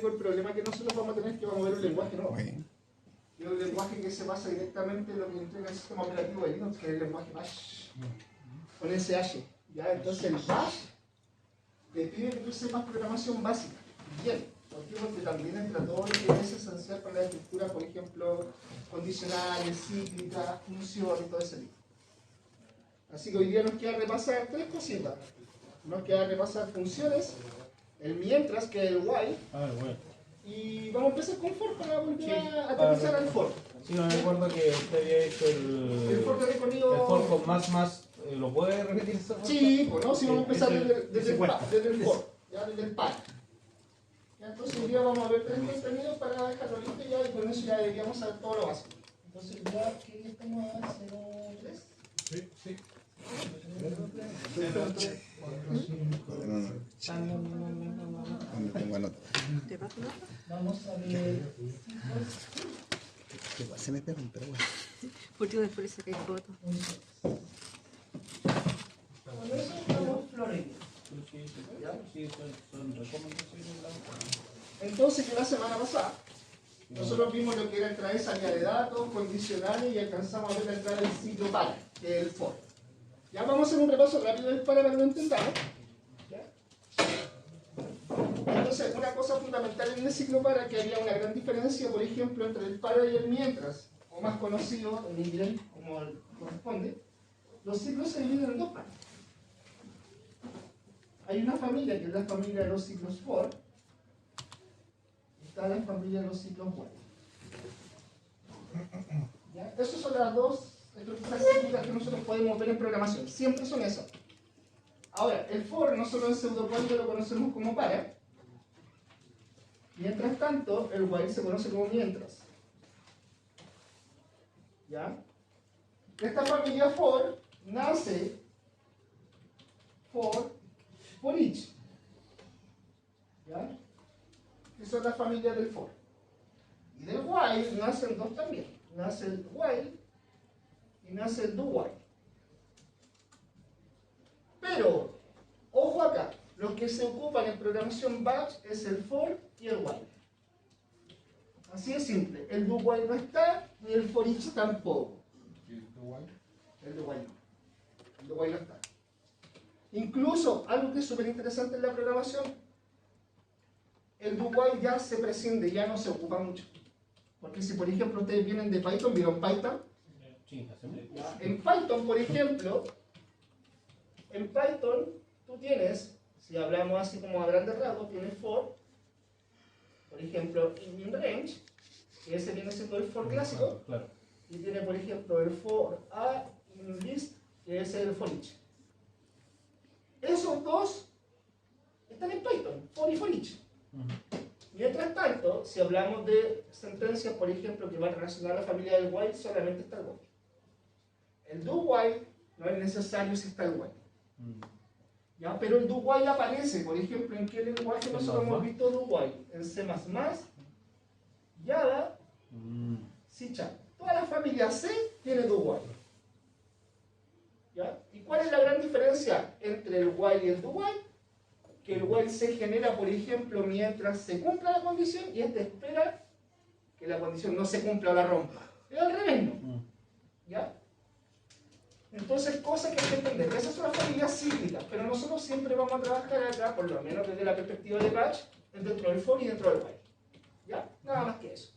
único problema que nosotros vamos a tener es que vamos a ver un lenguaje nuevo. Y un lenguaje que se basa directamente en lo que entrega el sistema operativo de Linux, que es el lenguaje Bash, con SH. ¿Ya? Entonces el Bash te pide que tú sepas programación básica. Bien, ¿por qué? Porque también entra todo lo que es esencial para la estructura, por ejemplo, condicionales, cíclicas, funciones y todo ese tipo. Así que hoy día nos queda repasar tres cositas. Nos queda repasar funciones, el mientras, que es el while, y vamos a empezar con for para volver a aterrizar al for. Sí, no me acuerdo que usted había hecho el for de recorrido. El for con más, ¿lo puede repetir eso? Sí, pues no, si vamos a empezar desde el for, ya desde el par. Ya, entonces hoy día vamos a ver tres contenidos para dejarlo listo ya, y con eso ya deberíamos saber todo lo básico. Entonces ya, ¿qué estamos a 0.3? Sí, sí. No tengo nota. ¿Te paso nota? Vamos a ver. Igual se me pegan, pero bueno. Porque después saqué fotos. Con eso estamos floridos. Entonces, que la semana pasada nosotros vimos lo que era entrada y salida de datos, condicionales, y alcanzamos a ver la entrada del ciclo para, que es el for. Ya vamos a hacer un repaso rápido del para que lo entendamos. ¿Ya? Entonces, una cosa fundamental en el ciclo para, que había una gran diferencia, por ejemplo, entre el para y el mientras, o más conocido en inglés como corresponde. Los ciclos se dividen en dos partes. Hay una familia que es la familia de los ciclos for, y está la familia de los ciclos while. ¿Ya? Esas son las dos estructuras cíclicas que nosotros podemos ver en programación. Siempre son esas. Ahora, el for, no solo en pseudocódigo lo conocemos como para. Mientras tanto, el while se conoce como mientras. ¿Ya? Esta familia for nace for each. ¿Ya? Esa es la familia del for. Y del while nacen dos también. Nace el while y nace el do while. Pero, ojo acá, los que se ocupan en programación batch es el for y el while. Así de simple. El do while no está, ni el for each tampoco. ¿El do while? El do while no. El do while no está. Incluso, algo que es súper interesante en la programación, el do while ya se prescinde, ya no se ocupa mucho. Porque si por ejemplo ustedes vienen de Python, ¿vieron Python? Sí, hacemos. En Python, por ejemplo, en Python tú tienes, si hablamos así como a grandes rasgos, tienes for, por ejemplo, in range, que ese viene siendo el for clásico, Claro. y tiene por ejemplo el for a in list, que es el for each. Esos dos están en Python, for y for each. Mientras tanto, si hablamos de sentencias, por ejemplo, que van a relacionar a la familia del while, solamente está el while. El do while no es necesario si está el while. ¿Ya? Pero el do while aparece, por ejemplo, ¿en qué lenguaje nosotros hemos visto do while? En C++, Java, C#. Toda la familia C tiene do while. ¿Ya? ¿Y cuál es la gran diferencia entre el while y el do while? Que el while se genera, por ejemplo, mientras se cumpla la condición, y este espera que la condición no se cumpla o la rompa. Es al revés, ¿no? ¿Ya? Entonces, cosas que hay que entender. Esas son las familias cíclicas, pero nosotros siempre vamos a trabajar acá, por lo menos desde la perspectiva de batch, dentro del for y dentro del while. ¿Ya? Nada más que eso.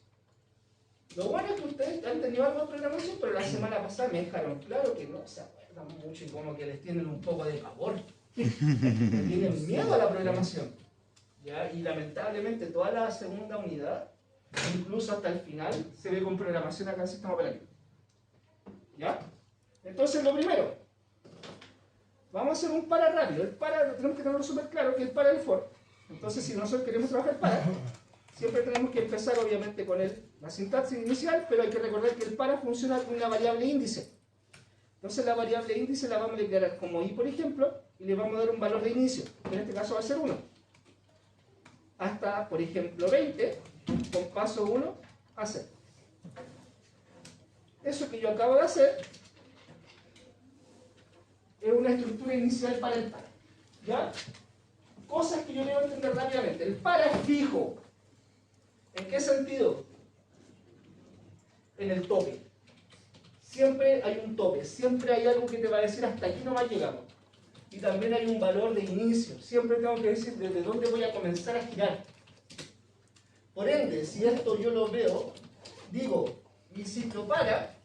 Lo bueno es que ustedes han tenido algo de programación, pero la semana pasada me dejaron claro que no se acuerdan mucho y como que les tienen un poco de pavor. Tienen miedo a la programación. ¿Ya? Y lamentablemente toda la segunda unidad, incluso hasta el final, se ve con programación acá en el sistema operativo. ¿Ya? Entonces lo primero, vamos a hacer un para rápido. El para tenemos que tenerlo súper claro, que es para el for. Entonces si nosotros queremos trabajar para, siempre tenemos que empezar obviamente con la sintaxis inicial, pero hay que recordar que el para funciona con una variable índice. Entonces la variable índice la vamos a declarar como i, por ejemplo, y le vamos a dar un valor de inicio, que en este caso va a ser 1. Hasta, por ejemplo, 20, con paso 1 a 0. Eso que yo acabo de hacer es una estructura inicial para el para. ¿Ya? Cosas que yo debo entender rápidamente. El para es fijo. ¿En qué sentido? En el tope. Siempre hay un tope, siempre hay algo que te va a decir hasta aquí nomás llegamos. Y también hay un valor de inicio, siempre tengo que decir desde dónde voy a comenzar a girar. Por ende, si esto yo lo veo, digo, mi ciclo para,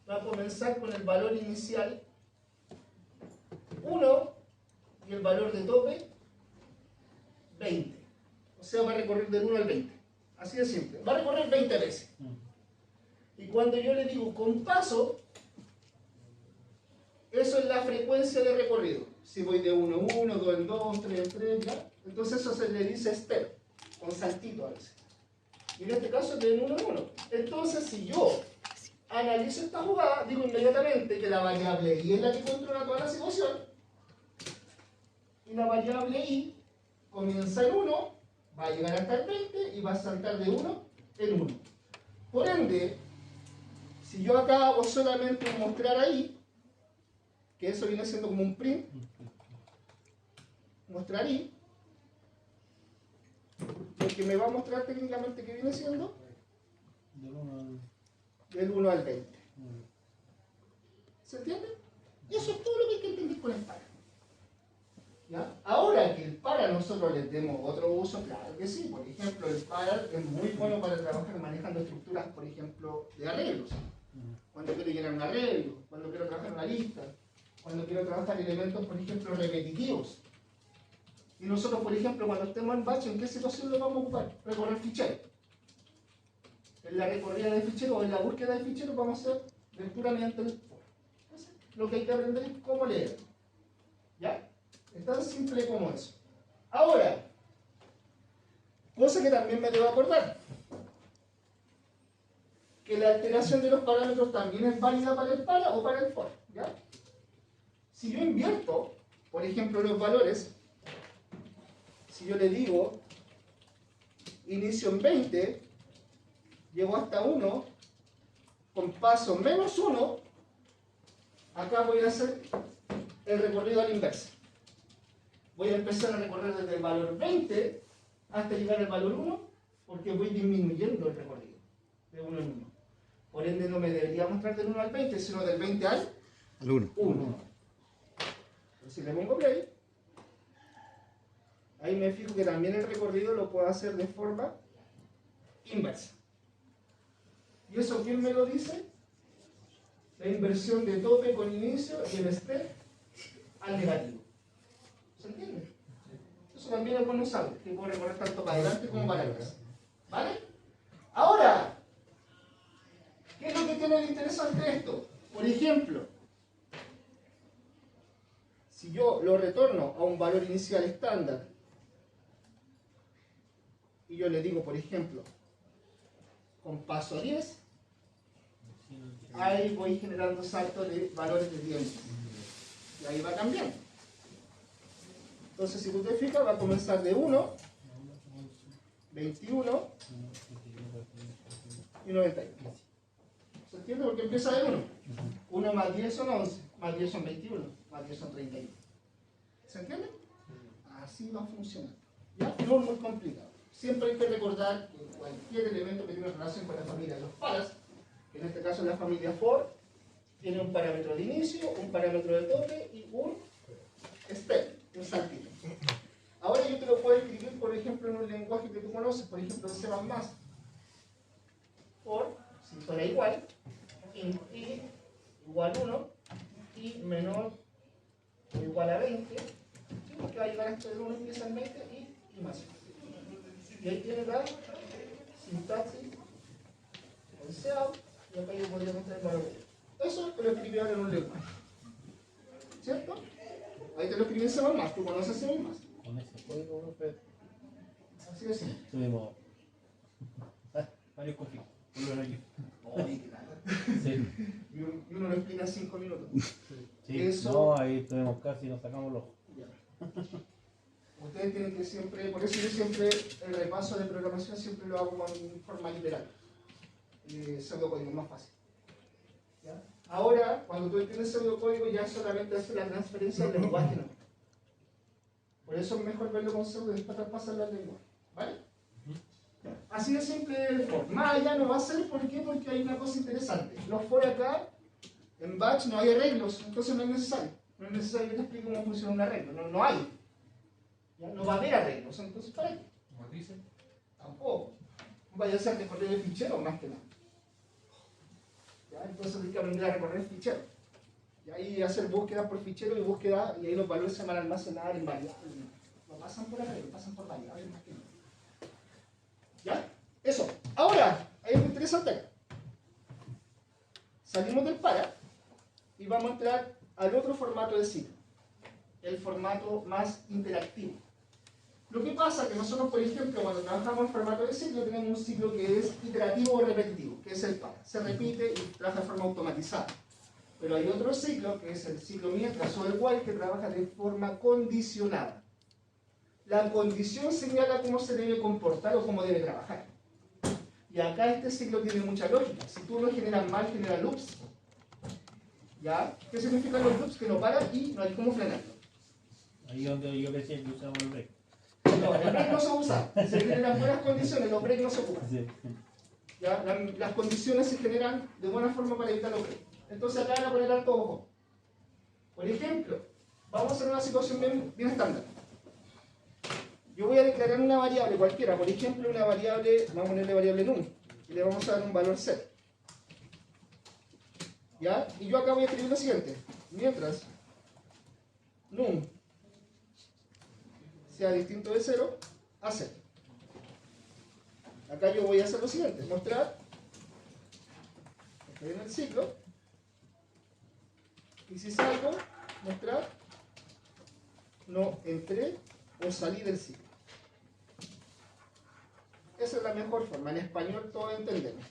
va a comenzar con el valor inicial 1 y el valor de tope 20. O sea, va a recorrer del 1 al 20. Así de simple. Va a recorrer 20 veces. Y cuando yo le digo con paso, eso es la frecuencia de recorrido. Si voy de 1 en 1, 2 en 2, 3 en 3, ¿ya? Entonces eso se le dice step, con saltito a veces. Y en este caso es de 1 en 1. Entonces, si yo analizo esta jugada, digo inmediatamente que la variable i es la que controla toda la situación. Y la variable i comienza en 1, va a llegar hasta el 20 y va a saltar de 1 en 1. Por ende, si yo acá hago solamente un mostrar ahí, que eso viene siendo como un print, mostrar i, lo que me va a mostrar técnicamente que viene siendo del 1 al 20. ¿Se entiende? Eso es todo lo que hay que entender con el para. ¿Ya? Ahora que el para nosotros le demos otro uso, claro que sí. Por ejemplo, el para es muy bueno para trabajar manejando estructuras, por ejemplo, de arreglos. Cuando quiero llenar un arreglo, cuando quiero trabajar una lista, cuando quiero trabajar elementos, por ejemplo, repetitivos. Y nosotros, por ejemplo, cuando estemos en batch, ¿en qué situación lo vamos a ocupar? Recorrer ficheros. En la recorrida de ficheros o en la búsqueda de ficheros vamos a hacer lectura mediante el for. Entonces, lo que hay que aprender es cómo leer. ¿Ya? Es tan simple como eso. Ahora, cosa que también me debo acordar, que la alteración de los parámetros también es válida para el para o para el for. ¿Ya? Si yo invierto, por ejemplo, los valores, si yo le digo inicio en 20, llego hasta 1, con paso menos 1, acá voy a hacer el recorrido a la inversa. Voy a empezar a recorrer desde el valor 20 hasta llegar al valor 1, porque voy disminuyendo el recorrido de 1 en 1. Por ende no me debería mostrar del 1 al 20, sino del 20 al 1. Si le pongo play, ahí me fijo que también el recorrido lo puedo hacer de forma inversa. ¿Y eso quién me lo dice? La inversión de tope con inicio y el step al negativo. ¿Se entiende? Eso también es bueno saber, que puedo recorrer tanto para adelante como para atrás. ¿Vale? Ahora, ¿qué es lo que tiene de interesante esto? Por ejemplo, si yo lo retorno a un valor inicial estándar y yo le digo, por ejemplo, con paso 10, ahí voy generando saltos de valores de tiempo. Y ahí va cambiando. Entonces, si tú te fijas, va a comenzar de 1, 21 y 91. ¿Se entiende? Porque empieza de 1. 1 más 10 son 11, más 10 son 21, más 10 son 31. ¿Se entiende? Así va funcionando. ¿Ya? No es muy complicado. Siempre hay que recordar que cualquier elemento que tiene relación con la familia de los paras, que en este caso es la familia for, tiene un parámetro de inicio, un parámetro de tope y un step, un saltito. Ahora yo te lo puedo escribir, por ejemplo, en un lenguaje que tú conoces, por ejemplo, en C++. For, si fuera igual, int i igual 1, y menor o igual a 20, ¿sí? Porque va a llegar hasta el 1 empieza en 20 y más. Y ahí tiene la sintaxis, el seout, y acá yo podría mostrar el valor. Eso te lo escribí ahora en un lenguaje. ¿Cierto? Ahí te lo escribí en C++, tú conoces C++. Con ese código, profe, Así de simple. tuvimos varios conflictos. Oye, qué nada. Sí. Y uno lo explica en 5 minutos. Sí. Eso- No, ahí estuvimos casi, nos sacamos los ojos. Ya. Ustedes tienen que siempre, por eso yo siempre el repaso de programación siempre lo hago con forma literal. Pseudocódigo es más fácil. ¿Ya? Ahora, cuando tú entiendes pseudocódigo, ya solamente hace la transferencia del lenguaje, no. Por eso es mejor verlo con pseudo y después traspasarlo al lenguaje. ¿Vale? Así de simple el for. Más allá no va a ser, ¿por qué? Porque hay una cosa interesante. Los for acá, en batch no hay arreglos, entonces no es necesario. No es necesario que te explique cómo funciona un arreglo, no hay. ¿Ya? No va a haber arreglos, entonces ¿para qué? Matrices. Tampoco. Vaya a ser de correr el fichero más que nada. ¿Ya? Entonces hay que aprender a recorrer el fichero. Y ahí hacer búsquedas por fichero y búsqueda, y ahí los valores se van a almacenar en variables. No pasan por arreglos, pasan por variables más que nada. ¿Ya? Eso. Ahora, hay algo interesante acá. Salimos del para y vamos a entrar al otro formato de ciclo. El formato más interactivo. Lo que pasa es que nosotros, por ejemplo, cuando trabajamos en formato de ciclo, tenemos un ciclo que es iterativo o repetitivo, que es el para. Se repite y trabaja de forma automatizada. Pero hay otro ciclo, que es el ciclo mientras o el while, que trabaja de forma condicionada. La condición señala cómo se debe comportar o cómo debe trabajar. Y acá este ciclo tiene mucha lógica. Si tú lo generas mal, genera loops. ¿Ya? ¿Qué significan los loops? Que no paran y no hay cómo frenarlo. Ahí donde yo decía que usamos el break. No, el break no se usa. Se generan buenas condiciones, los breaks no se ocupan. Sí. ¿Ya? Las condiciones se generan de buena forma para evitar los breaks. Entonces acá van a poner harto ojo. Por ejemplo, vamos a hacer una situación bien estándar. Yo voy a declarar una variable cualquiera, por ejemplo, una variable, vamos a ponerle variable num, y le vamos a dar un valor 0. ¿Ya? Y yo acá voy a escribir lo siguiente. Mientras num sea distinto de 0 a 0. Acá yo voy a hacer lo siguiente, mostrar, estoy en el ciclo, y si salgo, mostrar, no entré o salí del ciclo. Esa es la mejor forma, en español todos entendemos.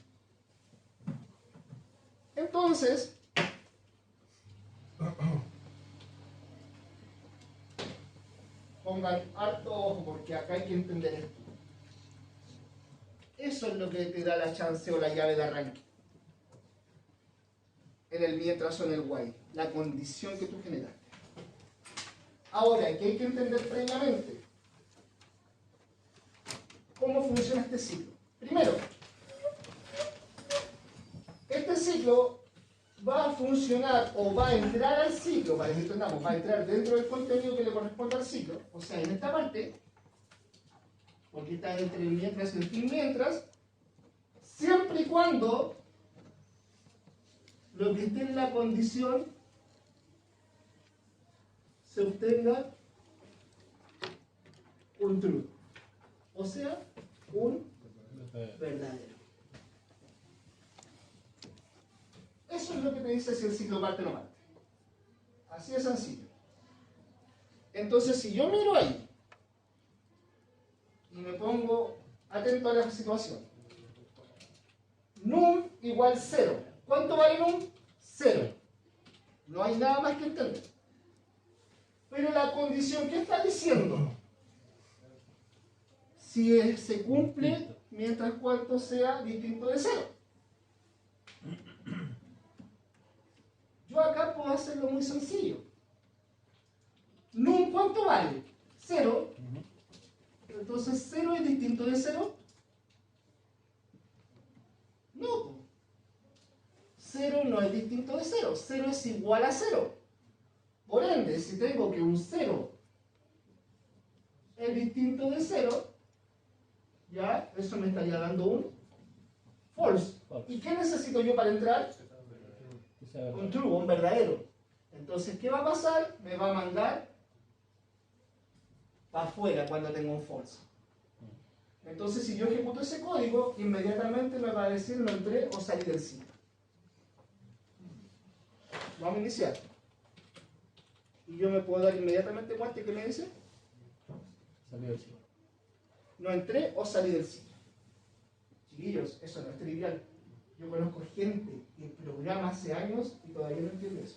Entonces, pongan harto ojo porque acá hay que entender esto. Eso es lo que te da la chance o la llave de arranque. En el mientras o en el while, la condición que tú generaste. Ahora, ¿qué hay que entender previamente? ¿Cómo funciona este ciclo? Primero, este ciclo va a funcionar o va a entrar al ciclo, para que entendamos, va a entrar dentro del contenido que le corresponde al ciclo, o sea, en esta parte, porque está entre el mientras y el fin mientras, siempre y cuando lo que esté en la condición se obtenga un true, o sea, un verdadero. Eso es lo que te dice si el ciclo parte o no parte. Así de sencillo. Entonces, si yo miro ahí y me pongo atento a la situación, num igual 0. ¿Cuánto vale num? 0. No hay nada más que entender. Pero la condición, ¿qué está diciendo? Si se cumple mientras cuánto sea distinto de 0. Yo acá puedo hacerlo muy sencillo. Num, ¿cuánto vale? 0. Entonces, 0 es distinto de 0. No. 0 no es distinto de 0. 0 es igual a 0. Por ende, si tengo que un 0 es distinto de 0, ya, eso me estaría dando un false. ¿Y qué necesito yo para entrar? Un true, un verdadero. Entonces, ¿qué va a pasar? Me va a mandar para afuera cuando tengo un false. Entonces, si yo ejecuto ese código, inmediatamente me va a decir no entré o salí del ciclo. Vamos a iniciar. Y yo me puedo dar inmediatamente cuenta que me dice Salió del ciclo. no entré o salí del ciclo. Chiquillos, eso no es trivial. Yo conozco gente que programa hace años y todavía no entiende eso.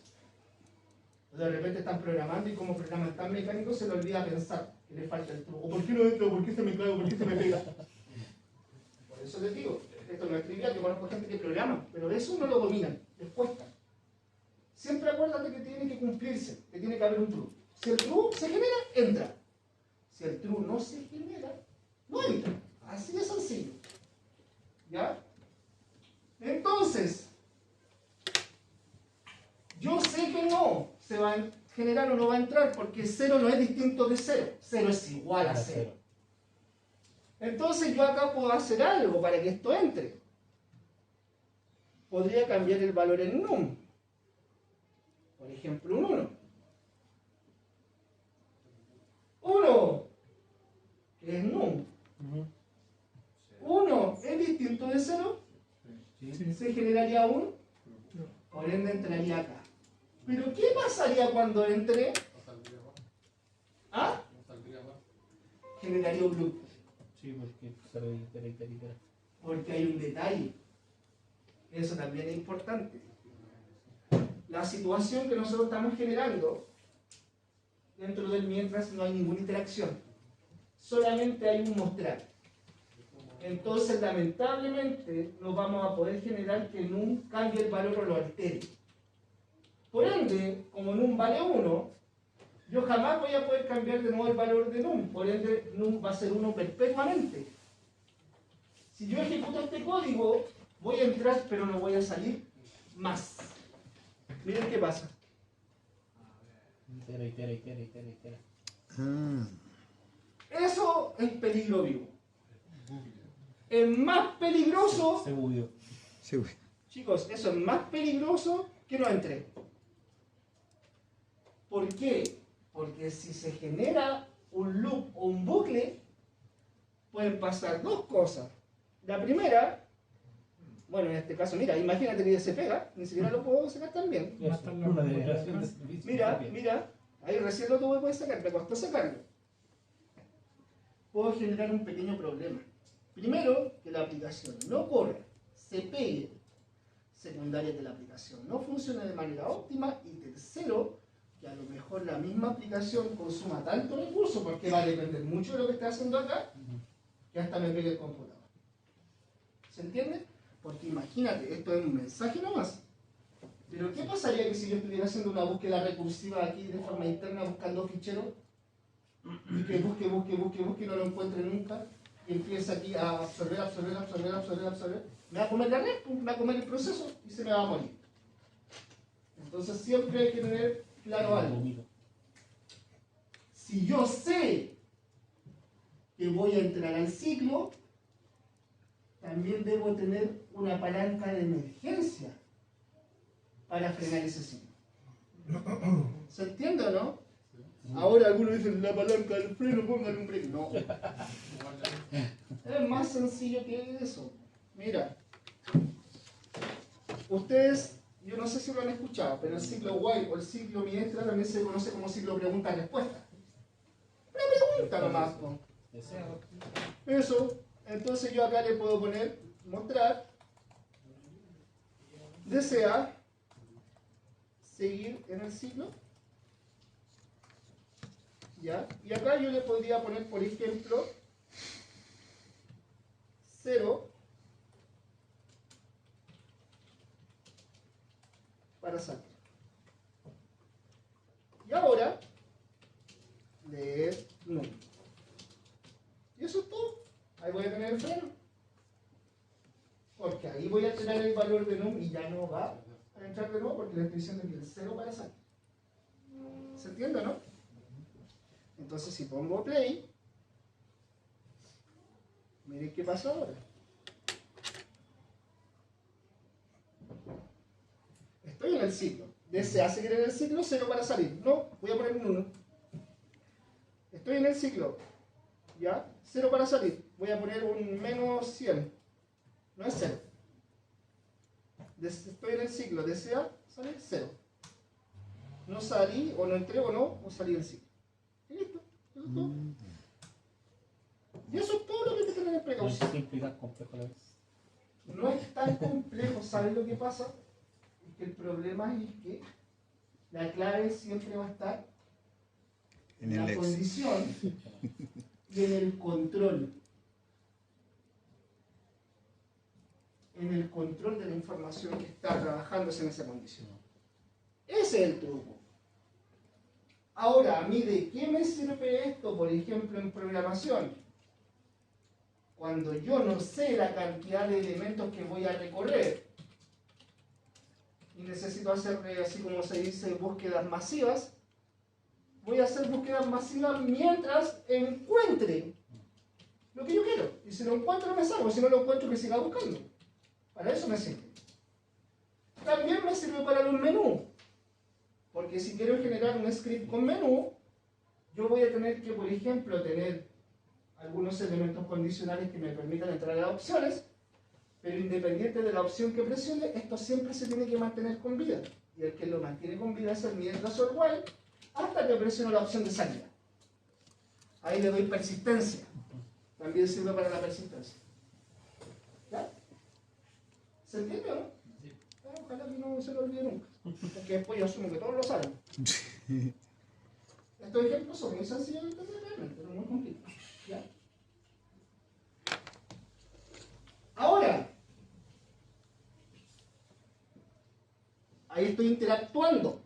De repente están programando y como programan tan mecánico se le olvida pensar que le falta el truco. ¿O por qué no entro? ¿Por qué se me cae? ¿Por qué se me pega? Por eso les digo, esto no es trivial. Yo conozco gente que programa, pero eso no lo dominan, les cuesta. Siempre acuérdate que tiene que cumplirse, que tiene que haber un true. Si el true se genera, entra. Si el true no se genera, no entra. Así de sencillo. generar o no va a entrar, porque 0 no es distinto de 0. 0 es igual a 0. Entonces yo acá puedo hacer algo para que esto entre. Podría cambiar el valor en num. Por ejemplo, un 1. 1, que es num. 1 es distinto de 0. Se generaría 1. Por ende entraría acá. Pero ¿qué pasaría cuando entre? ¿Ah? Generaría un loop. Sí, porque sale itera. Porque hay un detalle. Eso también es importante. La situación que nosotros estamos generando dentro del mientras no hay ninguna interacción. Solamente hay un mostrar. Entonces, lamentablemente, no vamos a poder generar que num cambie el valor o lo altere. Por ende, como num vale 1, yo jamás voy a poder cambiar de nuevo el valor de num. Por ende, num va a ser 1 perpetuamente. Si yo ejecuto este código, voy a entrar, pero no voy a salir más. Miren qué pasa. Itera. Ah, Eso es peligro vivo. Es más peligroso, Se bugueó. sí, güey. chicos, eso es más peligroso que no entre. ¿Por qué? Porque si se genera un loop o un bucle, pueden pasar dos cosas. La primera, bueno, en este caso, mira, imagínate que ya se pega, ni siquiera lo puedo sacar también. Una degeneración de servicio. Mira, ahí recién lo tuve que sacar, me costó sacarlo. Puedo generar un pequeño problema. Primero, que la aplicación no corra, se pegue. Secundaria, que la aplicación no funcione de manera óptima. Y tercero, que a lo mejor la misma aplicación consuma tanto recurso, porque va a depender mucho de lo que esté haciendo acá, que hasta me pegue el computador. ¿Se entiende? Porque imagínate, esto es un mensaje nomás. Pero ¿qué pasaría que si yo estuviera haciendo una búsqueda recursiva aquí de forma interna buscando ficheros y que busque y no lo encuentre nunca y empieza aquí a absorber? Me va a comer la red, me va a comer el proceso y se me va a morir. Entonces siempre hay que tener claro algo. Si yo sé que voy a entrar al ciclo, también debo tener una palanca de emergencia para frenar ese ciclo. ¿Se entiende o no? Ahora algunos dicen la palanca del freno, póngale un break. No. Es más sencillo que eso. Mira, ustedes, yo no sé si lo han escuchado, pero el ciclo while o el ciclo mientras también se conoce como ciclo pregunta-respuesta. Una pregunta nomás, po. Eso, entonces yo acá le puedo poner, mostrar, desea seguir en el ciclo, ¿ya? Y acá yo le podría poner, por ejemplo, 0 para salir. Y ahora, leer num. Y eso es todo. Ahí voy a tener el freno. Porque ahí voy a tener el valor de num y ya no va a entrar de nuevo porque le estoy diciendo que el 0 para salir. ¿Se entiende, no? Entonces si pongo play, miren qué pasa ahora. Estoy en el ciclo. ¿Desea seguir en el ciclo? 0 para salir. No, voy a poner un 1. Estoy en el ciclo. ¿Ya? 0 para salir. Voy a poner un menos 100. No es 0. Estoy en el ciclo. ¿Desea salir? 0. No salí, o no entré, o no, o salí del ciclo. Y listo. Eso es todo. Y eso es todo lo que hay que tener en No es precaución. simple y tan complejo a la vez. No es tan complejo. ¿Sabes lo que pasa? Es que el problema es que la clave siempre va a estar En en el la ex. condición y en el control. En el control de la información que está trabajándose en esa condición. Ese es el truco. Ahora, ¿a mí de qué me sirve esto, por ejemplo, en programación? Cuando yo no sé la cantidad de elementos que voy a recorrer y necesito hacer, así como se dice, búsquedas masivas, voy a hacer búsquedas masivas mientras encuentre lo que yo quiero. Y si lo encuentro, me salgo. Si no lo encuentro, que siga buscando. Para eso me sirve. También me sirve para los menús. Porque si quiero generar un script con menú, yo voy a tener que, por ejemplo, tener algunos elementos condicionales que me permitan entrar a las opciones, pero independiente de la opción que presione, esto siempre se tiene que mantener con vida. Y el que lo mantiene con vida es el mientras o el while, hasta que presiono la opción de salida. Ahí le doy persistencia. También sirve para la persistencia. ¿Ya? ¿Se entiende o no? Sí. Ojalá que no se lo olvide nunca. Porque después yo asumo que todos lo saben. Estos ejemplos son muy sencillos de entender realmente, pero muy complicados. ¿Ya? Ahora, ahí estoy interactuando.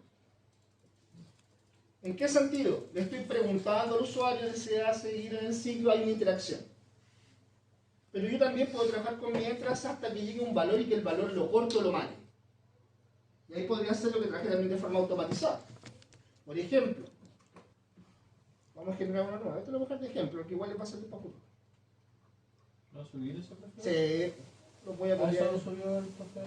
¿En qué sentido? Le estoy preguntando al usuario si desea seguir en el ciclo, hay una interacción. Pero yo también puedo trabajar con mientras hasta que llegue un valor y que el valor lo corte o lo mate. Y ahí podría ser lo que traje también de forma automatizada. Por ejemplo, vamos a generar una nueva. Esto lo voy a dejar de ejemplo, que igual le va a salir para futuro. ¿No subir eso, por favor? Sí, lo voy a ¿Eso copiar. lo subió el profe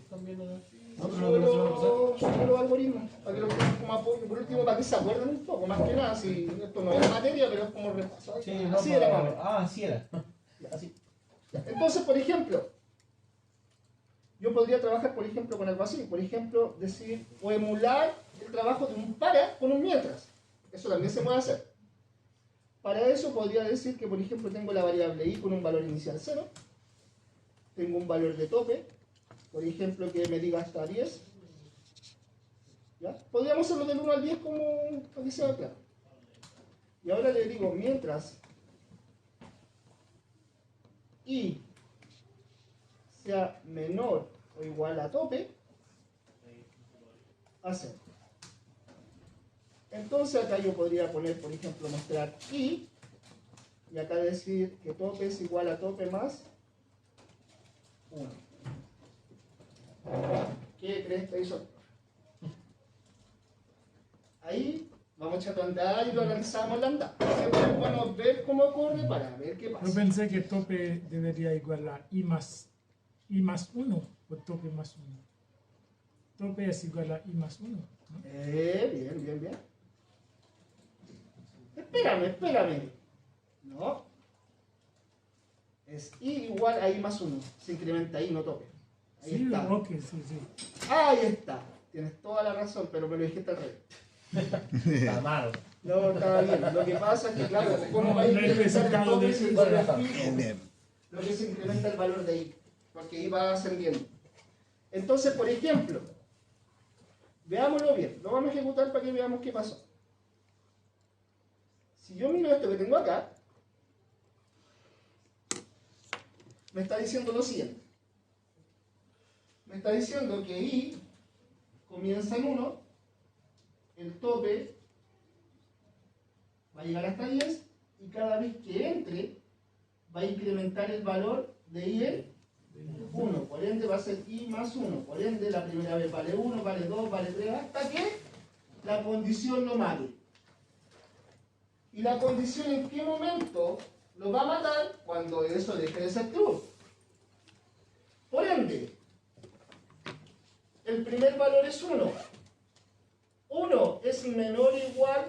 también? No, solo los algoritmos, para que lo tengan como apoyo. Por último, para que se acuerden un poco, más que nada, si esto no es materia, pero es como repaso. Sí, así no, era más o menos. Ah, así era. Así. Entonces, por ejemplo, yo podría trabajar, por ejemplo, con algo así. Por ejemplo, decir o emular el trabajo de un para con un mientras. Eso también se puede hacer. Para eso podría decir que, por ejemplo, tengo la variable i con un valor inicial 0. Tengo un valor de tope. Por ejemplo, que me diga hasta 10. ¿Ya? Podríamos hacerlo del 1 al 10 como para que sea claro. Y ahora le digo, mientras i sea menor o igual a tope, a 0. Entonces acá yo podría poner, por ejemplo, mostrar i, y acá decir que tope es igual a tope más 1. ¿Qué crees que hizo? Ahí vamos echando a andar y lo lanzamos la andar. Siempre es bueno ver cómo corre para ver qué Yo pasa. pensé que tope debería igual a i más 1 o tope más 1. Tope es igual a i más 1. ¿No? Bien. Espérame. No. Es i igual a i más 1. Se incrementa i, no tope. Ahí Sí, está. ok, sí. Ahí está. Tienes toda la razón, pero me lo dijiste al revés. Está mal. No, estaba bien. Lo que pasa es que, claro, como va a No he incrementar el especificado tope, de se eso. vuelve lo que se incrementa el valor de i, porque i va ascendiendo. Entonces, por ejemplo, veámoslo bien. Lo vamos a ejecutar para que veamos qué pasó. Si yo miro esto que tengo acá, me está diciendo lo siguiente. Me está diciendo que i comienza en 1, el tope va a llegar hasta 10 y cada vez que entre va a incrementar el valor de i en 1. Por ende va a ser i más 1. Por ende la primera vez vale 1, vale 2, vale 3, hasta que la condición lo mate. ¿Y la condición en qué momento lo va a matar? Cuando eso deje de ser true. Por ende, el primer valor es 1. 1 es menor o igual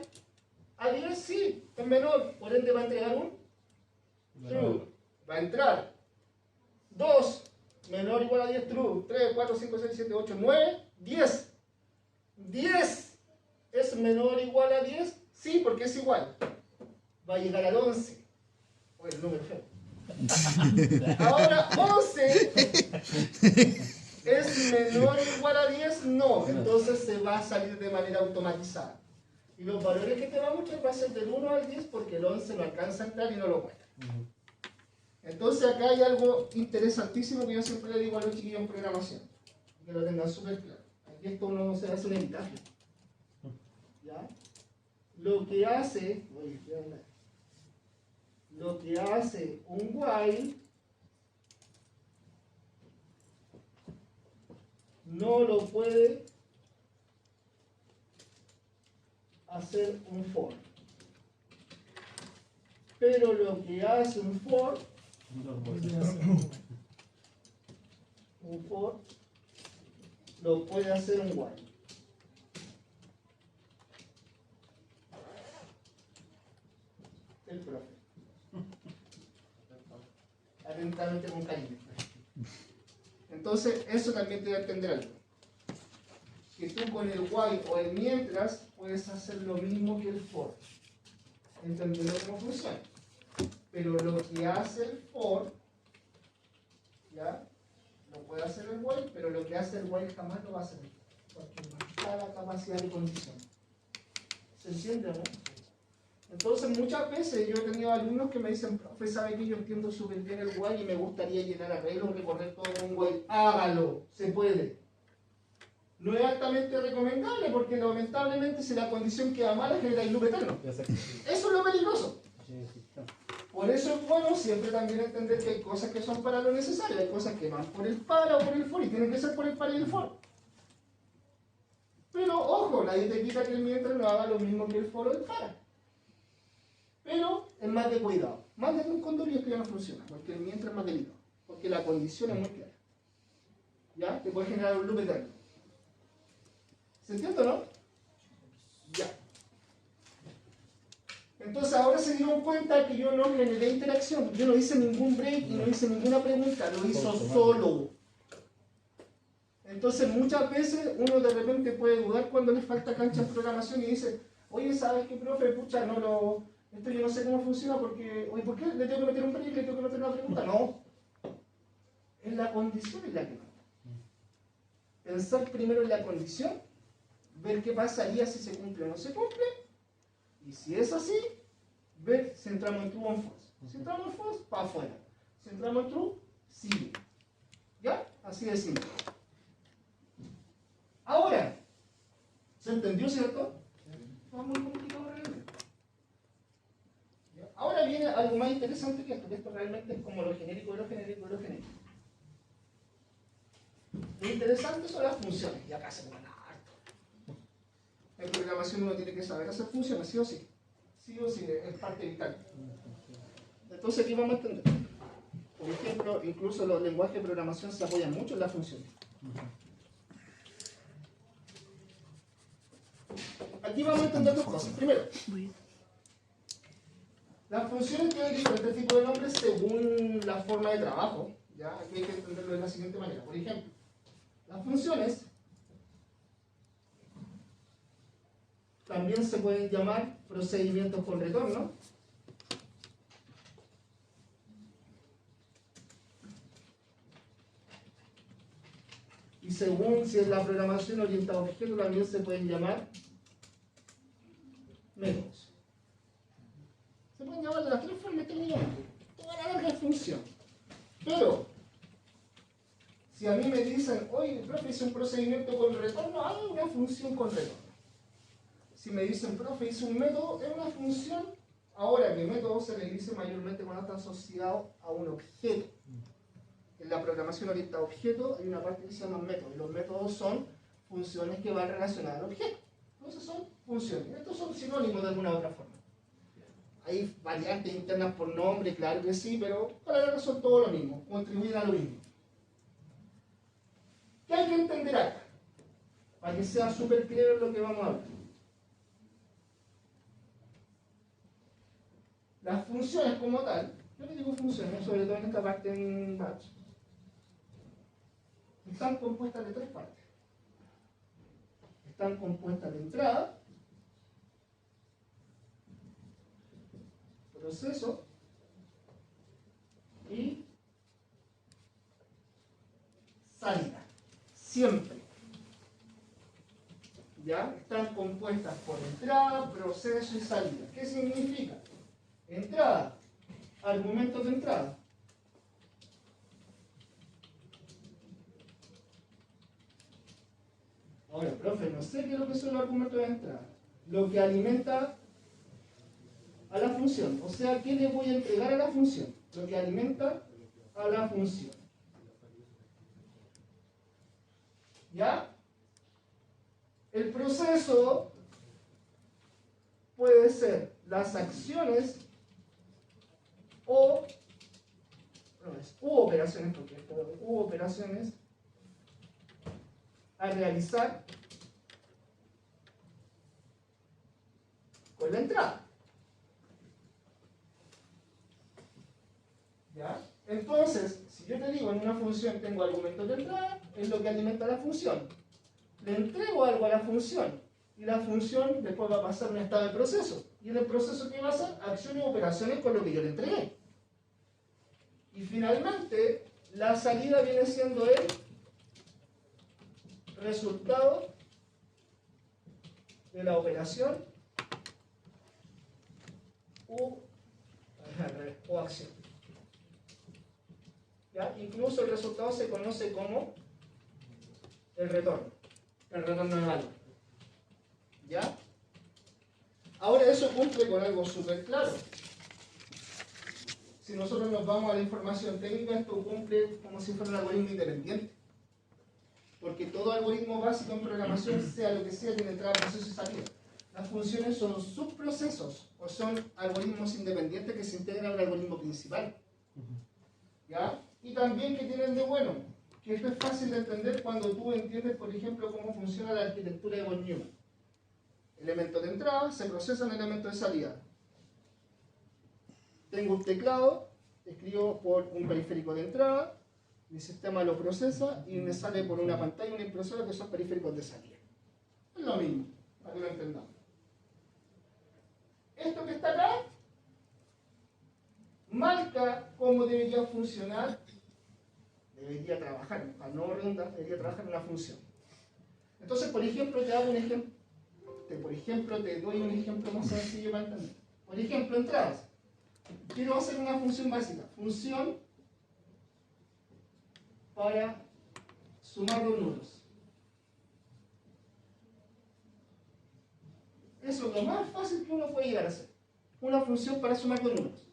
a 10, sí, es menor. Por ende va a entregar un true. Va a entrar. 2, menor o igual a 10, true. 3, 4, 5, 6, 7, 8, 9, 10. 10 es menor o igual a 10, sí, porque es igual. Va a llegar al 11. O el número feo. Ahora 11 es menor o igual a 10, no. Entonces se va a salir de manera automatizada. Y los valores que te va a mostrar va a ser del 1 al 10 porque el 11 no alcanza a entrar y no lo muestra. Entonces acá hay algo interesantísimo que yo siempre le digo a los chiquillos en programación. Que lo tengan súper claro. Aquí esto uno se hace un editaje. ¿Ya? Lo que hace... Oye, ¿qué onda? Lo que hace un while no lo puede hacer hacer un for. Pero lo que hace un for Podría ser lo puede hacer un while. El profe. Atentamente con cariño. Entonces, eso también te va a entender algo. Que tú con el while o el mientras puedes hacer lo mismo que el for. Entendiendo cómo funciona. Pero lo que hace el for, ¿ya? Lo puede hacer el while, pero lo que hace el while jamás lo va a hacer el for, porque no está la capacidad de condición. ¿Se entiende, no? Entonces, muchas veces yo he tenido alumnos que me dicen, profe, ¿sabe que yo entiendo súper bien el while y me gustaría llenar arreglos, recorrer todo un while? Hágalo, se puede. No es altamente recomendable porque lamentablemente si la condición queda mala genera el loop eterno. Eso es lo peligroso. Por eso es bueno siempre también entender que hay cosas que son para lo necesario, hay cosas que van por el para o por el for y tienen que ser por el para y el for. Pero ojo, nadie te quita que el mientras no haga lo mismo que el for o el para. Pero es más de cuidado. Mándate un condor y esto ya no funciona, porque el mientras es más delicado, porque la condición es muy clara. ¿Ya? Te puede generar un loop eterno. ¿Se entiende o no? Ya. Entonces ahora se dieron cuenta que yo no generé interacción, yo no hice ningún break y no hice ninguna pregunta, lo hizo solo. Entonces muchas veces uno de repente puede dudar cuando le falta cancha en programación y dice, oye, ¿sabes qué, profe? Pucha, esto yo no sé cómo funciona porque, oye, ¿por qué le tengo que meter un break y le tengo que meter una pregunta? No. Es la condición en la que manda. Pensar primero en la condición, ver qué pasaría si se cumple o no se cumple, y si es así, ver si entramos en true o en false. Si entramos en false, para afuera. Si entramos en true, sigue. ¿Ya? Así de simple. Ahora, ¿se entendió, cierto? No es muy complicado realmente. ¿Ya? Ahora viene algo más interesante que esto realmente es como lo genérico de lo genérico de lo genérico. Lo interesante son las funciones, y acá se van a harto. En programación uno tiene que saber hacer funciones, sí o sí. Sí o sí, es parte vital. Entonces aquí vamos a entender. Por ejemplo, incluso los lenguajes de programación se apoyan mucho en las funciones. Aquí vamos a entender dos cosas. Primero, las funciones tienen diferentes tipos de nombres según la forma de trabajo. ¿Ya? Aquí hay que entenderlo de la siguiente manera. Por ejemplo, las funciones también se pueden llamar procedimientos con retorno. Y según si es la programación orientada a objetos, también se pueden llamar métodos. Se pueden llamar de las tres formas técnicamente. Toda la larga función. Pero, si a mí me dicen, oye, profe, hice un procedimiento con retorno, hay una función con retorno. Si me dicen, profe, hice un método, es una función. Ahora, que método se le dice mayormente cuando está asociado a un objeto. En la programación orientada a objeto hay una parte que se llama método. Y los métodos son funciones que van relacionadas al objeto. Entonces son funciones. Estos son sinónimos de alguna u otra forma. Hay variantes internas por nombre, claro que sí, pero para la son todo lo mismo. Contribuyen a lo mismo. ¿Qué hay que entender acá? Para que sea súper claro lo que vamos a ver. Las funciones como tal, yo le digo funciones, sobre todo en esta parte en batch, están compuestas de tres partes. Están compuestas de entrada, proceso y salida. Siempre. ¿Ya? Están compuestas por entrada, proceso y salida. ¿Qué significa? Entrada, argumentos de entrada. Ahora, profe, no sé qué es lo que son los argumentos de entrada. Lo que alimenta a la función. O sea, ¿qué le voy a entregar a la función? Lo que alimenta a la función. ¿Ya? El proceso puede ser las acciones o u operaciones, porque u operaciones a realizar con la entrada. ¿Ya? Entonces, si yo te digo en una función tengo argumentos de entrada, es lo que alimenta la función. Le entrego algo a la función y la función después va a pasar a un estado de proceso. Y en el proceso, ¿qué va a hacer? Acciones y operaciones con lo que yo le entregué. Y finalmente, la salida viene siendo el resultado de la operación o acción. ¿Ya? Incluso el resultado se conoce como el retorno de valor. ¿Ya? Ahora eso cumple con algo súper claro. Si nosotros nos vamos a la información técnica, esto cumple como si fuera un algoritmo independiente. Porque todo algoritmo básico en programación, sea lo que sea, tiene entrada, proceso y salida. Las funciones son subprocesos o son algoritmos independientes que se integran al algoritmo principal. ¿Ya? Y también que tienen de bueno, que esto es fácil de entender cuando tú entiendes, por ejemplo, cómo funciona la arquitectura de von Neumann. Elementos de entrada se procesan en elementos de salida. Tengo un teclado, escribo por un periférico de entrada, mi sistema lo procesa y me sale por una pantalla una impresora que son periféricos de salida. Es lo mismo, para que lo entendamos. Esto que está acá marca cómo debería funcionar, debería trabajar, para no redundar, debería trabajar una función. Entonces, por ejemplo, te doy un ejemplo más sencillo para entender. Por ejemplo, entradas. Quiero hacer una función básica. Función para sumar dos números. Eso es lo más fácil que uno puede llegar a hacer. Una función para sumar dos números.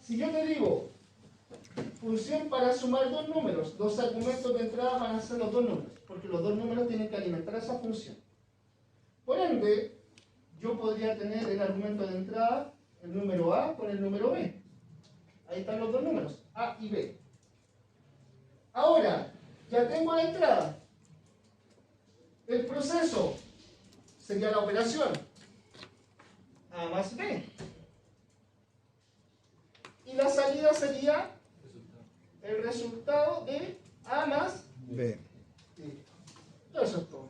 Si yo te digo, función para sumar dos números, los argumentos de entrada van a ser los dos números, porque los dos números tienen que alimentar esa función. Por ende, yo podría tener el argumento de entrada el número A con el número B. Ahí están los dos números, A y B. Ahora, ya tengo la entrada. El proceso sería la operación A más B. Y la salida sería el resultado de A más B. B. Eso es todo.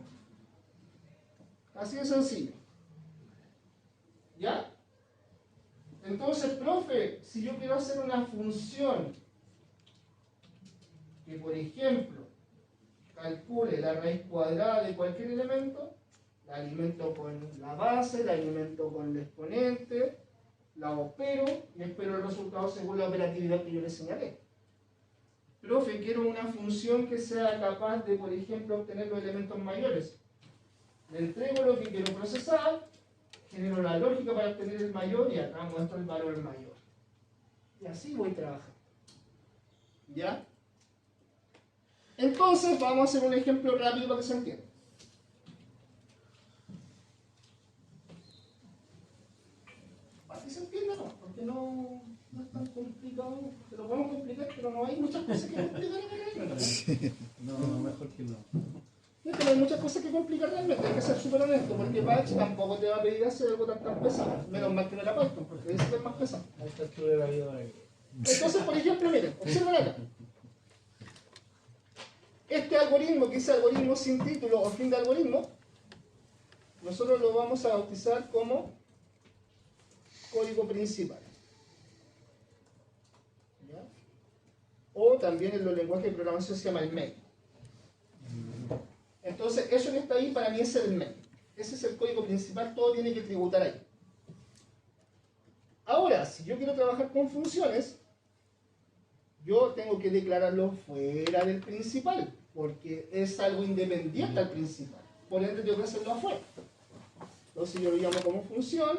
Así de sencillo. ¿Ya? Entonces, profe, si yo quiero hacer una función que, por ejemplo, calcule la raíz cuadrada de cualquier elemento, la alimento con la base, la alimento con el exponente, la opero y espero el resultado según la operatividad que yo le señalé. Profe, quiero una función que sea capaz de, por ejemplo, obtener los elementos mayores. Le entrego lo que quiero procesar, genero la lógica para obtener el mayor y acá muestro el valor mayor. Y así voy trabajando. ¿Ya? Entonces vamos a hacer un ejemplo rápido para que se entienda. Para que se entienda, no, porque no es tan complicado. Te lo podemos complicar, pero no hay muchas cosas que complicar realmente. No, mejor que no. No hay muchas cosas que complicar realmente, hay que ser súper honesto, porque Patch tampoco te va a pedir hacer algo tan pesado. Menos mal que no la Python, porque debe ser más pesado. A esta altura de la vida ahora que. Entonces, por ejemplo, miren, observen acá. Este algoritmo, que es algoritmo sin título o fin de algoritmo, nosotros lo vamos a bautizar como código principal. ¿Ya? O también en los lenguajes de programación se llama el main. Entonces, eso que está ahí para mí es el main. Ese es el código principal, todo tiene que tributar ahí. Ahora, si yo quiero trabajar con funciones, yo tengo que declararlo fuera del principal, porque es algo independiente al principal. Por ende, tengo que hacerlo afuera. Entonces, yo lo llamo como función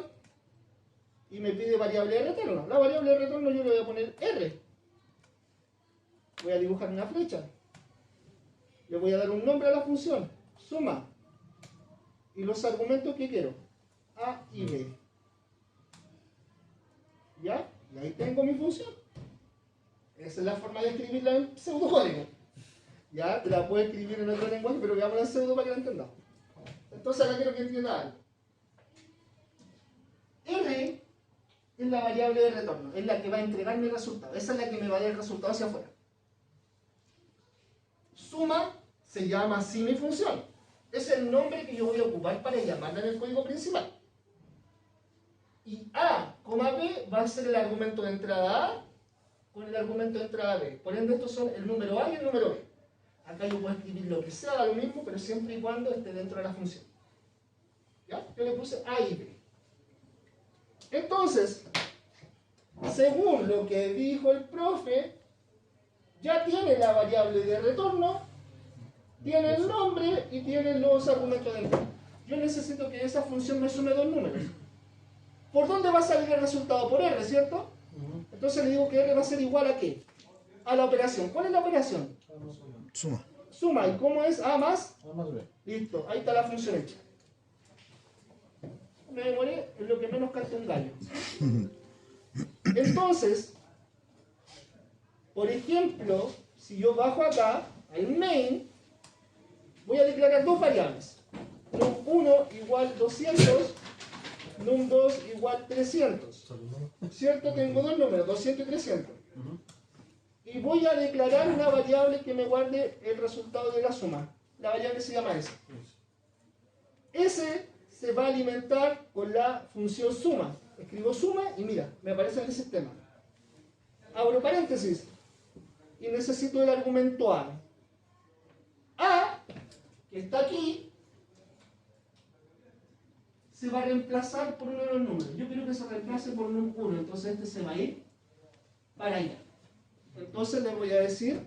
y me pide variable de retorno. La variable de retorno yo le voy a poner R. Voy a dibujar una flecha. Le voy a dar un nombre a la función, suma. Y los argumentos que quiero, A y B. ¿Ya? Y ahí tengo mi función. Esa es la forma de escribirla en pseudocódigo. Ya, te la puedo escribir en otro lenguaje, pero veámosla en pseudo para que la entendamos. Entonces ahora quiero que entienda algo. R es la variable de retorno, es la que va a entregar mi resultado. Esa es la que me va a dar el resultado hacia afuera. Suma se llama así mi función. Es el nombre que yo voy a ocupar para llamarla en el código principal. Y A, B va a ser el argumento de entrada A con el argumento de entrada B. Por ende, estos son el número A y el número B. Acá yo puedo escribir lo que sea, da lo mismo, pero siempre y cuando esté dentro de la función. ¿Ya? Yo le puse A y B. Entonces, según lo que dijo el profe, ya tiene la variable de retorno, tiene el nombre y tiene los argumentos de entrada. Yo necesito que esa función me sume dos números. ¿Por dónde va a salir el resultado? Por R, ¿cierto? Entonces le digo que R va a ser igual a ¿qué? A la operación. ¿Cuál es la operación? Suma. Suma. ¿Y cómo es? A más. A más B. Listo. Ahí está la función hecha. Me demoré en lo que menos canta un gallo. Entonces, por ejemplo, si yo bajo acá, al main, voy a declarar dos variables. Num1 igual 200, num2 igual 300. ¿Cierto? Tengo dos números, 200 y 300. Y voy a declarar una variable que me guarde el resultado de la suma. La variable se llama S. S se va a alimentar con la función suma. Escribo suma y mira, me aparece en el sistema. Abro paréntesis y necesito el argumento A. A, que está aquí, se va a reemplazar por uno de los números. Yo quiero que se reemplace por num1, entonces este se va a ir para allá. Entonces le voy a decir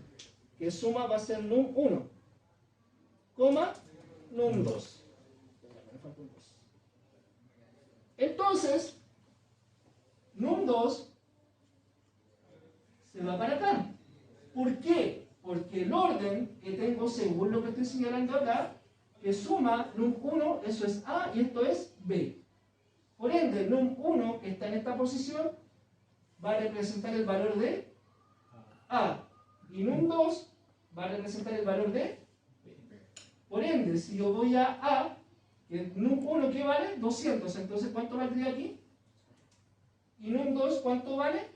que suma va a ser num1, coma num2. Entonces, num2 se va para acá. ¿Por qué? Porque el orden que tengo según lo que estoy señalando acá, que suma num1, eso es A y esto es B. Por ende, num1 que está en esta posición va a representar el valor de A y num2 va a representar el valor de B. Por ende, si yo voy a A, que num1 ¿qué vale? 200. Entonces, ¿cuánto valdría aquí? Y num2 ¿cuánto vale?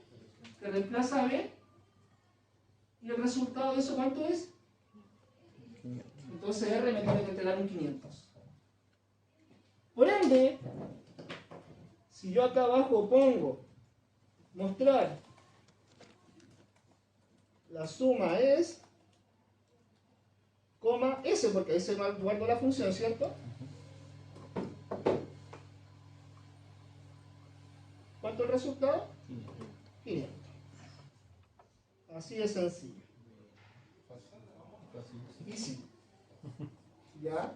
Que reemplaza a B. ¿Y el resultado de eso cuánto es? Entonces R me tiene que entregar un 500. Por ende, si yo acá abajo pongo mostrar la suma es coma S, porque ahí se guarda la función, ¿cierto? ¿Cuánto es el resultado? 500. Así de sencillo. Y sí. ¿Ya?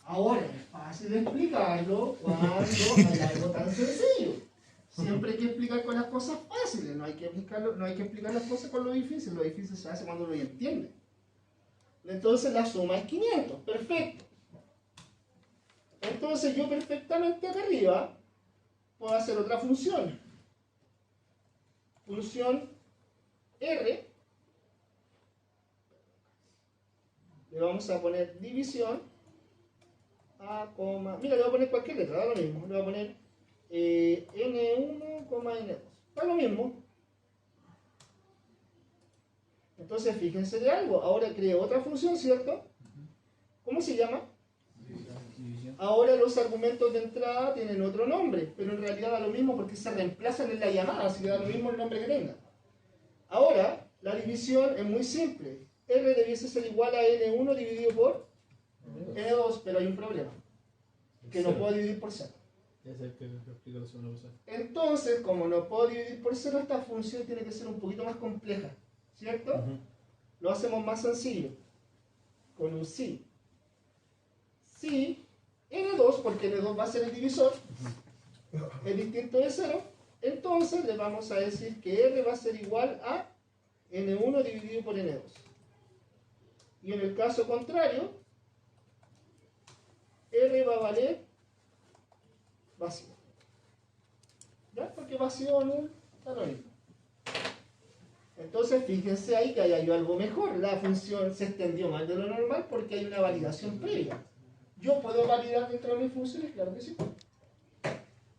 Ahora, es fácil de explicarlo cuando hay algo tan sencillo. Siempre hay que explicar con las cosas fáciles, no hay que explicar las cosas con lo difícil se hace cuando uno ya entiende. Entonces la suma es 500, perfecto. Entonces yo perfectamente acá arriba puedo hacer otra función. Función R. Le vamos a poner división. A, mira, le voy a poner cualquier letra, da lo mismo. Le voy a poner N1, N2. Da lo mismo. Entonces, fíjense de algo. Ahora creo otra función, ¿cierto? ¿Cómo se llama? Ahora los argumentos de entrada tienen otro nombre, pero en realidad da lo mismo porque se reemplazan en la llamada, así que da lo mismo el nombre que tenga. Ahora, la división es muy simple. R debiese ser igual a N1 dividido por N2, pero hay un problema, que no puedo dividir por 0. Entonces, como no puedo dividir por 0, esta función tiene que ser un poquito más compleja, ¿cierto? Lo hacemos más sencillo, con un si. Si N2, porque N2 va a ser el divisor, es distinto de 0, entonces le vamos a decir que R va a ser igual a N1 dividido por N2. Y en el caso contrario, R va a valer vacío. ¿Ya? Porque vacío o nulo está lo mismo. Entonces, fíjense ahí que hay algo mejor. La función se extendió más de lo normal porque hay una validación previa. ¿Yo puedo validar dentro de mis funciones? Claro que sí.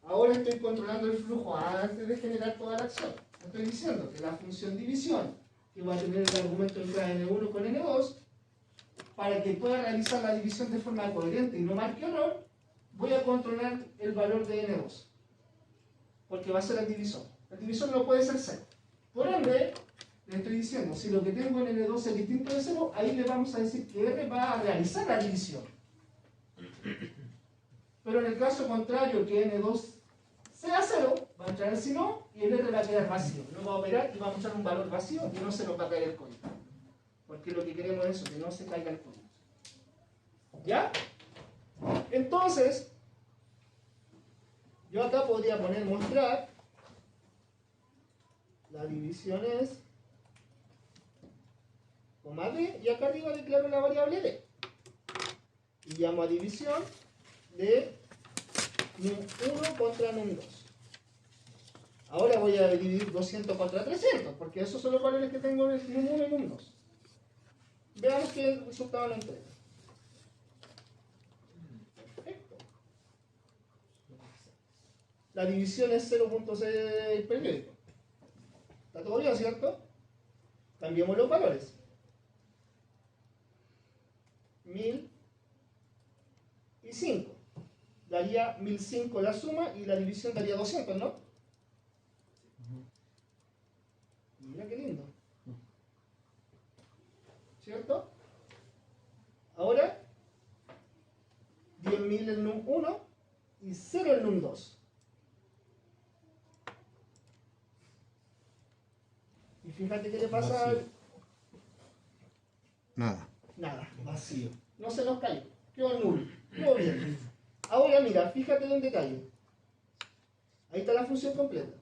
Ahora estoy controlando el flujo antes de generar toda la acción. Estoy diciendo que la función división, que va a tener el argumento entre N1 con N2, para que pueda realizar la división de forma coherente y no marque error, voy a controlar el valor de N2. Porque va a ser el divisor. El divisor no puede ser 0. Por ende, le estoy diciendo, si lo que tengo en N2 es distinto de 0, ahí le vamos a decir que R va a realizar la división. Pero en el caso contrario, que N2 sea 0, va a entrar el si no, y el R va a quedar vacío. No va a operar y va a mostrar un valor vacío y no se nos va a caer el código. Porque lo que queremos es eso, que no se caiga el código. ¿Ya? Entonces, yo acá podría poner mostrar. La división es coma D, y acá arriba declaro la variable D. Y llamo a división de num1 contra num2. Ahora voy a dividir 200 contra 300, porque esos son los valores que tengo en num1 y num2. Veamos qué resultado nos entrega. Perfecto. La división es 0.6 periódico. ¿Está todo bien, cierto? Cambiemos los valores. 1000 y 5. Daría 1005 la suma y la división daría 200, ¿no? Mira qué lindo. ¿Cierto? Ahora, 10.000 el num1 y 0 el num2. Y fíjate qué le pasa al... Nada. Nada, vacío. No se nos cayó. Quedó nulo. Quedó bien. Ahora mira, fíjate en detalle. Ahí está la función completa.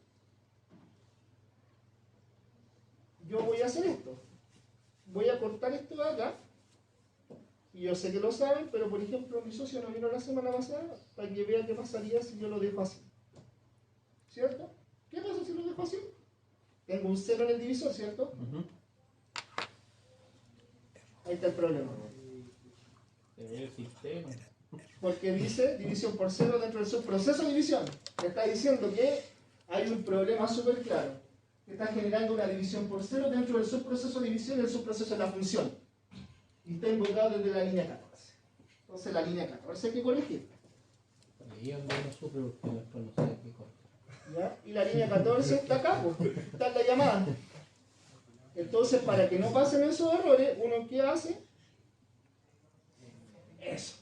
Yo voy a hacer esto. Voy a cortar esto de acá. Y yo sé que lo saben, pero por ejemplo mi socio no vino la semana pasada para que vea qué pasaría si yo lo dejo así. ¿Cierto? ¿Qué pasa si lo dejo así? Tengo un 0 en el divisor, ¿cierto? Ahí está el problema. Porque dice división por 0 dentro del subproceso de división. Me está diciendo que hay un problema súper claro. Que está generando una división por 0 dentro del subproceso de división y el subproceso de la función. Y está invocado desde la línea 14. Entonces la línea 14 hay que corregir. Ahí ando no supe porque después no sé qué cosa. ¿Ya? Y la línea 14 está acá, pues, está en la llamada. Entonces, para que no pasen esos errores, ¿uno qué hace? Eso.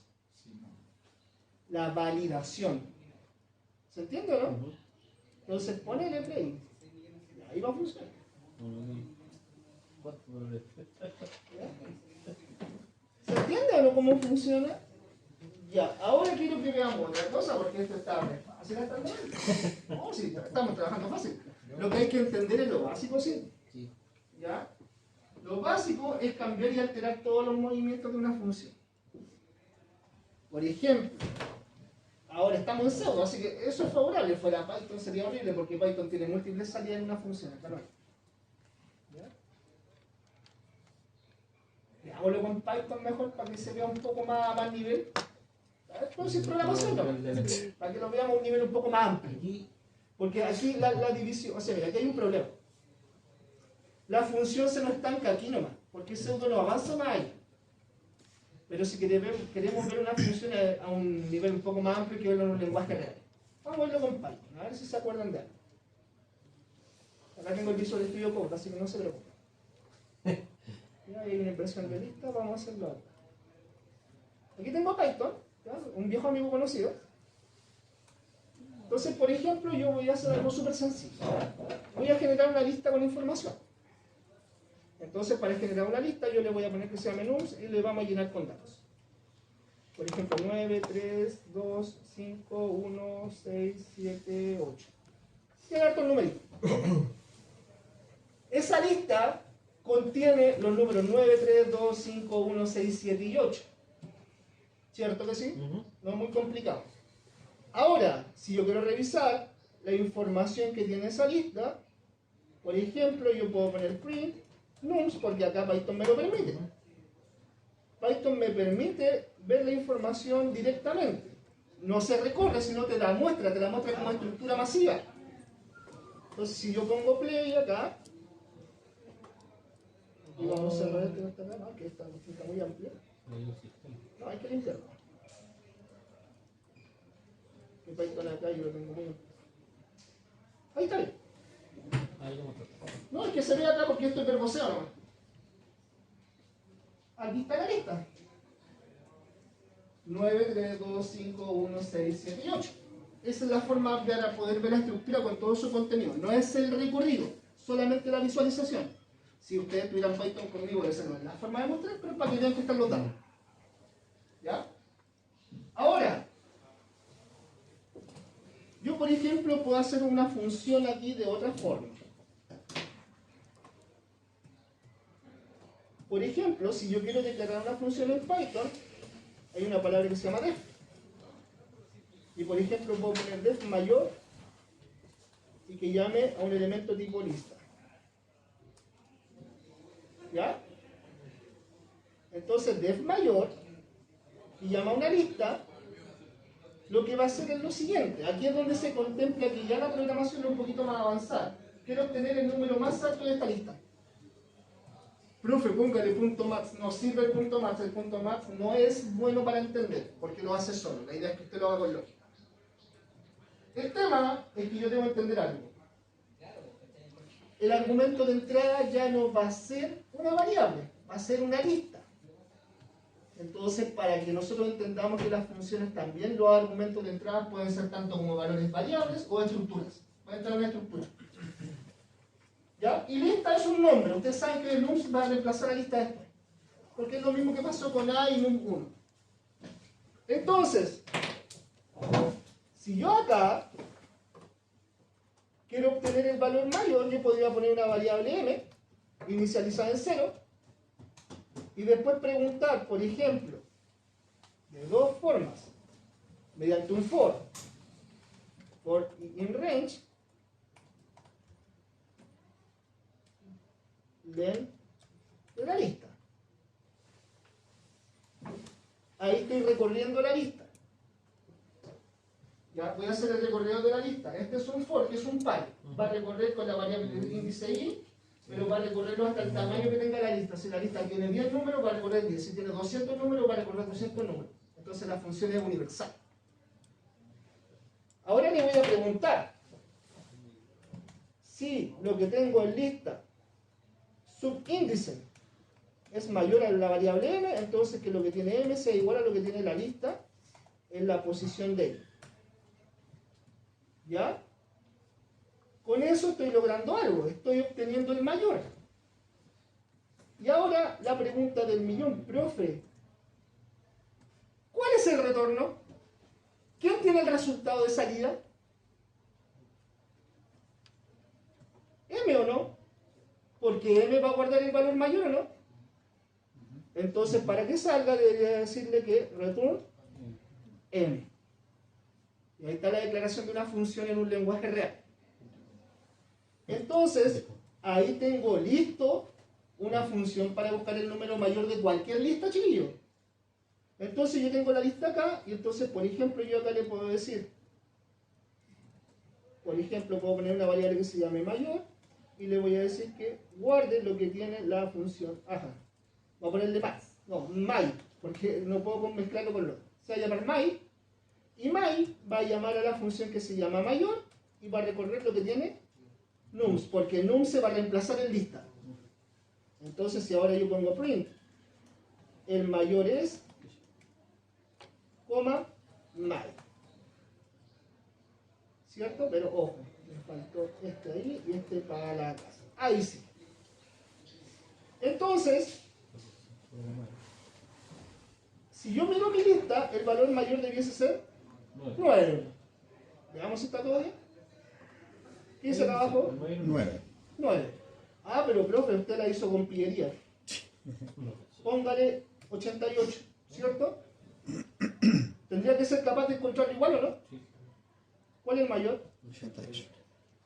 La validación. ¿Se entiende o no? Entonces, ponele play. Y ahí va a funcionar. ¿Se entiende o no cómo funciona? Ya, ahora quiero que veamos otra cosa, porque esto está fácil hasta el momento. No, sí, estamos trabajando fácil. Lo que hay que entender es lo básico, ¿sí? ¿Ya? Lo básico es cambiar y alterar todos los movimientos de una función. Por ejemplo, ahora estamos en pseudo, así que eso es favorable. Fuera Python sería horrible porque Python tiene múltiples salidas en una función. Acá no hay. ¿Ya? Veámoslo con Python mejor para que se vea un poco más nivel. Pero sin programación, no. Para que lo veamos a un nivel un poco más amplio. Porque aquí la división, o sea, mira, aquí hay un problema. La función se nos estanca aquí nomás, porque el pseudo no avanza más allá. Pero si queremos ver una función a un nivel un poco más amplio, hay que verlo en un lenguaje real. Vamos a verlo con Python, a ver si se acuerdan de algo. Acá tengo el Visual Studio Code, así que no se preocupen. Ya hay una impresión de lista, vamos a hacerlo ahora. Aquí tengo Python, ¿ya? Un viejo amigo conocido. Entonces, por ejemplo, yo voy a hacer algo súper sencillo. Voy a generar una lista con información. Entonces, para generar una lista, yo le voy a poner que sea menús y le vamos a llenar con datos. Por ejemplo, 9, 3, 2, 5, 1, 6, 7, 8. Llenar con numeritos. Esa lista contiene los números 9, 3, 2, 5, 1, 6, 7 y 8. ¿Cierto que sí? Ujú. No es muy complicado. Ahora, si yo quiero revisar la información que tiene esa lista, por ejemplo, yo puedo poner print nums, porque acá Python me lo permite. Python me permite ver la información directamente. No se recorre, sino te la muestra como estructura masiva. Entonces, si yo pongo play acá, y vamos a cerrar este que está acá, no, que está muy amplio. Hay un sistema. No, hay que limpiarlo. Que Python acá yo lo tengo muy amplio. Ahí está bien. Ahí lo mostré. No, es que se ve acá porque esto es verboseo nomás. Aquí está la lista. 9, 3, 2, 5, 1, 6, 7 y 8. Esa es la forma para poder ver la estructura con todo su contenido. No es el recorrido, solamente la visualización. Si ustedes tuvieran Python conmigo, esa no es la forma de mostrar, pero para que vean que están los datos. ¿Ya? Ahora, yo por ejemplo puedo hacer una función aquí de otra forma. Por ejemplo, si yo quiero declarar una función en Python, hay una palabra que se llama def. Y por ejemplo puedo poner def mayor y que llame a un elemento tipo lista. ¿Ya? Entonces def mayor y llama a una lista, lo que va a hacer es lo siguiente. Aquí es donde se contempla que ya la programación es un poquito más avanzada. Quiero obtener el número más alto de esta lista. Profe, póngale punto max. No sirve el punto max. El punto max no es bueno para entender, porque lo hace solo. La idea es que usted lo haga con lógica. El tema es que yo debo entender algo. El argumento de entrada ya no va a ser una variable, va a ser una lista. Entonces, para que nosotros entendamos que las funciones también, los argumentos de entrada pueden ser tanto como valores variables o estructuras. Va a entrar una estructura. ¿Ya? Y lista es un nombre. Ustedes saben que el nums va a reemplazar la lista después. Porque es lo mismo que pasó con A y num1. Entonces, si yo acá quiero obtener el valor mayor, yo podría poner una variable m, inicializada en 0, y después preguntar, por ejemplo, de dos formas, mediante un for in range, len de la lista. Ahí estoy recorriendo la lista. Ya voy a hacer el recorrido de la lista. Este es un for, que es un par. Va a recorrer con la variable índice i, pero va a recorrerlo hasta el tamaño que tenga la lista. Si la lista tiene 10 números, va a recorrer 10. Si tiene 200 números, va a recorrer 200 números. Entonces la función es universal. Ahora le voy a preguntar si lo que tengo en lista subíndice es mayor a la variable m, entonces que lo que tiene m sea igual a lo que tiene la lista en la posición de m. ¿Ya? Con eso estoy logrando algo, estoy obteniendo el mayor. Y ahora la pregunta del millón, profe, ¿cuál es el retorno? ¿Quién tiene el resultado de salida? ¿M o no? Porque M va a guardar el valor mayor, ¿no? Entonces, para que salga, debería decirle que return M. Y ahí está la declaración de una función en un lenguaje real. Entonces, ahí tengo listo una función para buscar el número mayor de cualquier lista, chiquillo. Entonces, yo tengo la lista acá, y entonces, por ejemplo, yo acá le puedo decir, por ejemplo, puedo poner una variable que se llame mayor, y le voy a decir que guarde lo que tiene la función. Ajá. Voy a ponerle más. No, my, porque no puedo mezclarlo con lo otro. Se va a llamar my, y my va a llamar a la función que se llama mayor, y va a recorrer lo que tiene nums, porque num se va a reemplazar en lista. Entonces, si ahora yo pongo print, el mayor es, coma, my. ¿Cierto? Pero ojo, me faltó este ahí y este para la casa. Ahí sí. Entonces, si yo miro mi lista, el valor mayor debiese ser 9. Veamos si está todo bien. ¿Qué dice acá abajo? 9. 9. Ah, pero profe, usted la hizo con pillería. Póngale 88, ¿cierto? Tendría que ser capaz de encontrarlo igual, ¿o no? Sí. ¿Cuál es el mayor? 88.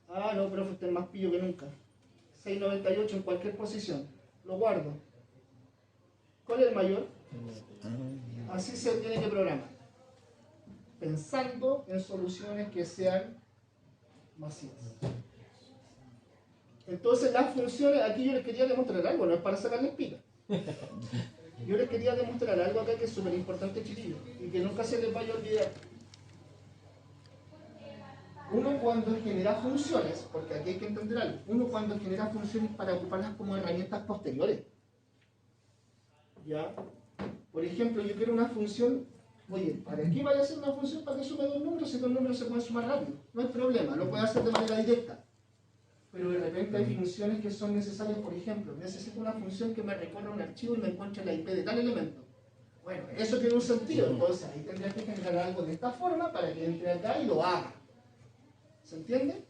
Ah, no, profe, usted es más pillo que nunca. 698 en cualquier posición. Lo guardo. ¿Cuál es el mayor? Así se tiene que programar. Pensando en soluciones que sean masivas. Entonces las funciones, aquí yo les quería demostrar algo, no es para sacarles pica. Yo les quería demostrar algo acá que es súper importante, chiquillos, y que nunca se les vaya a olvidar. Uno cuando genera funciones, porque aquí hay que entender algo, uno cuando genera funciones para ocuparlas como herramientas posteriores. ¿Ya? Por ejemplo, yo quiero una función, oye, ¿para qué vaya a ser una función para que sume dos números si dos números se pueden sumar rápido? No hay problema, lo puedo hacer de manera directa. Pero de repente hay funciones que son necesarias, por ejemplo, necesito una función que me recorra un archivo y me encuentre la IP de tal elemento. Bueno, eso tiene un sentido, entonces ahí tendría que generar algo de esta forma para que entre acá y lo haga. ¿Se entiende?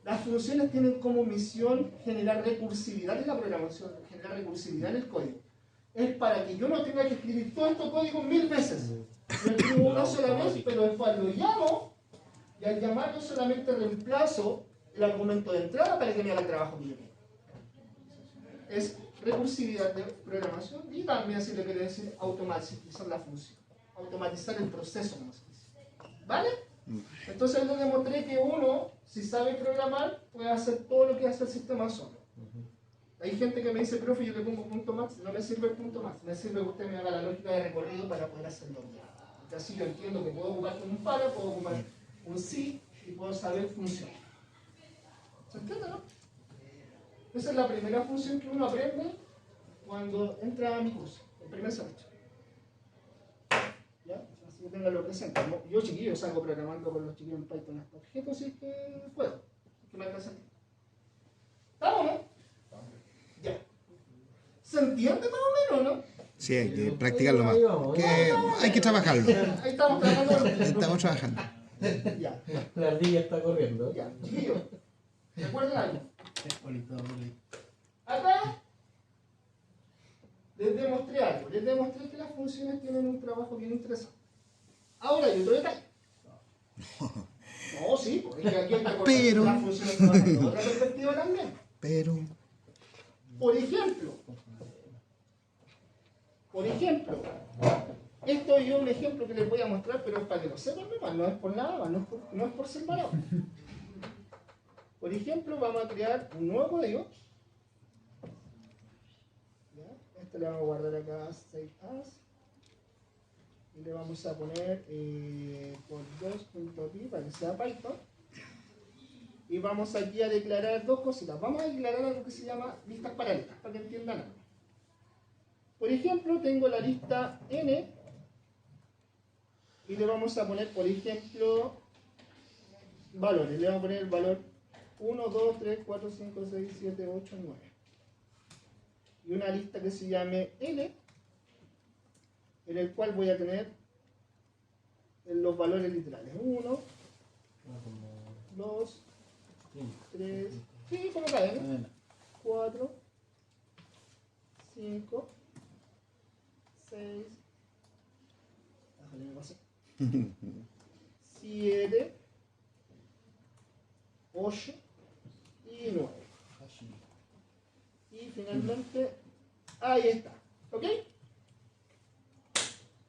Las funciones tienen como misión generar recursividad en la programación, generar recursividad en el código. Es para que yo no tenga que escribir todo este código 1000 veces. Lo escribo una sola vez, pero después lo llamo y al llamarlo solamente reemplazo el argumento de entrada para que me haga el trabajo que yo quiero. Es recursividad de programación y también se le quiere decir automatizar la función, automatizar el proceso, como se dice. ¿Vale? Entonces yo demostré que uno, si sabe programar, puede hacer todo lo que hace el sistema solo. Hay gente que me dice, profe, yo le pongo punto más, no me sirve el punto más, me sirve que usted me haga la lógica de recorrido para poder hacerlo bien. Porque así yo entiendo que puedo ocupar con un palo, puedo ocupar un sí y puedo saber funcionar. ¿Se entiende, no? Esa es la primera función que uno aprende cuando entra a mi curso, el primer semestre. ¿Ya? Así que tenganlo presente. Yo, chiquillo, salgo programando con los chiquillos en Python hasta objetos si es que puedo. Que me alcanza tiempo. ¿Estamos, no? Ya. ¿Se entiende más o menos, no? Sí, hay que practicarlo más. Ahí vamos, Que ahí hay que trabajarlo. Ahí estamos trabajando. Estamos trabajando. Ya, La ardilla está corriendo. ya. Chiquillos, recuerden algo. Bonito, bonito. Acá les demostré algo. Les demostré que las funciones tienen un trabajo bien interesante. Ahora hay otro detalle. No, sí, porque aquí hay que acordar que Pero- las funciones trabajan de otra perspectiva también. Pero, Por ejemplo, esto yo un ejemplo que les voy a mostrar, pero es para que lo sepan nomás, no es por nada más, no es por ser malo. Por ejemplo, vamos a crear un nuevo código. ¿Ya? Este le vamos a guardar acá, save as. Y le vamos a poner por 2.py para que sea Python. Y vamos aquí a declarar dos cositas. Vamos a declarar algo que se llama listas paralelas, para que entiendan algo. Por ejemplo, tengo la lista n y le vamos a poner, por ejemplo, valores. Le vamos a poner el valor 1, 2, 3, 4, 5, 6, 7, 8, 9. Y una lista que se llame L, en el cual voy a tener los valores literales. 1, 2, 3, sí, como cae, ¿no? 4, 5, 6, 7, 8 y 9. Y finalmente, ahí está. ¿Ok?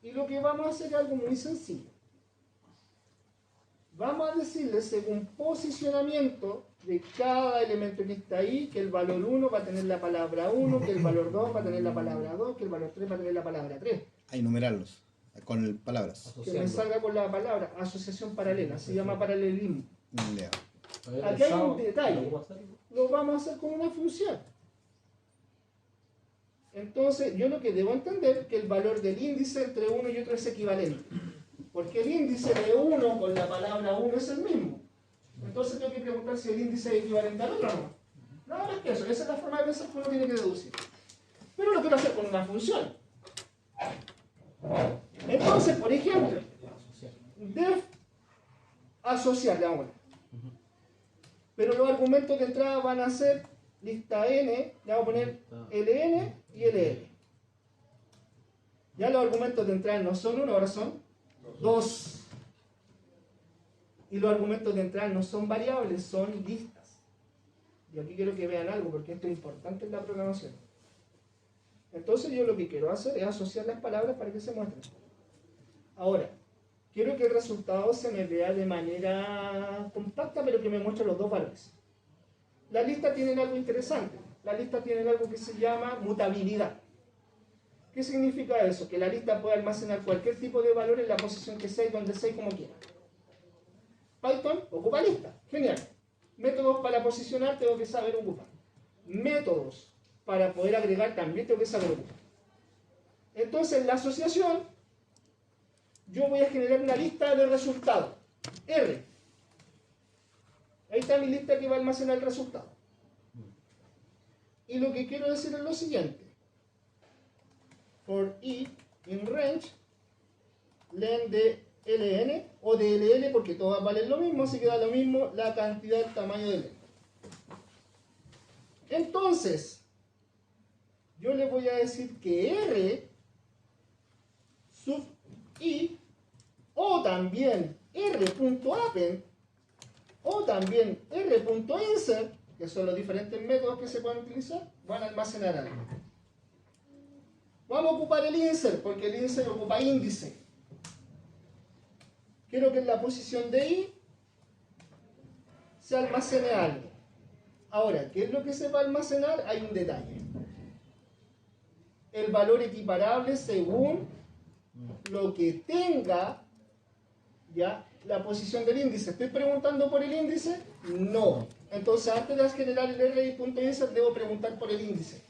Y lo que vamos a hacer es algo muy sencillo. Vamos a decirle, según posicionamiento de cada elemento que está ahí, que el valor 1 va a tener la palabra 1, que el valor 2 va a tener la palabra 2, que el valor 3 va a tener la palabra 3. hay que numerarlos con palabras. Que me salga con la palabra asociación paralela, se llama paralelismo. Ya. Aquí hay un detalle. Lo vamos a hacer con una función. Entonces, yo lo que debo entender es que el valor del índice entre uno y otro es equivalente. Porque el índice de 1 con la palabra 1 es el mismo. Entonces tengo que preguntar si el índice es equivalente al otro o no. Nada más que eso. Esa es la forma de pensar que uno tiene que deducir. Pero lo quiero hacer con una función. Entonces, por ejemplo, def asociar, le vamos a poner. Pero los argumentos de entrada van a ser lista n, le vamos a poner ln y ll. Ya los argumentos de entrada no son 1, ahora son 2. Y los argumentos de entrada no son variables, son listas. Y aquí quiero que vean algo, porque esto es importante en la programación. Entonces yo lo que quiero hacer es asociar las palabras para que se muestren. Ahora, quiero que el resultado se me vea de manera compacta, pero que me muestre los dos valores. Las listas tienen algo interesante. Las listas tienen algo que se llama mutabilidad. ¿Qué significa eso? Que la lista puede almacenar cualquier tipo de valor en la posición que sea y donde sea y como quiera. Python ocupa lista. Genial. Métodos para posicionar tengo que saber ocupar. Métodos para poder agregar también tengo que saber ocupar. Entonces, en la asociación, yo voy a generar una lista de resultados. R. Ahí está mi lista que va a almacenar el resultado. Y lo que quiero decir es lo siguiente. For i in range, len de ln o de ll, porque todas valen lo mismo, así que da lo mismo la cantidad, el tamaño de len. Entonces, yo le voy a decir que r sub i o también r.append o también r.insert, que son los diferentes métodos que se pueden utilizar, van a almacenar algo. Vamos a ocupar el insert, porque el insert ocupa índice. Quiero que en la posición de i se almacene algo. Ahora, ¿qué es lo que se va a almacenar? Hay un detalle. El valor equiparable según lo que tenga ya la posición del índice. ¿Estoy preguntando por el índice? No. Entonces, antes de generar el r.insert, debo preguntar por el índice.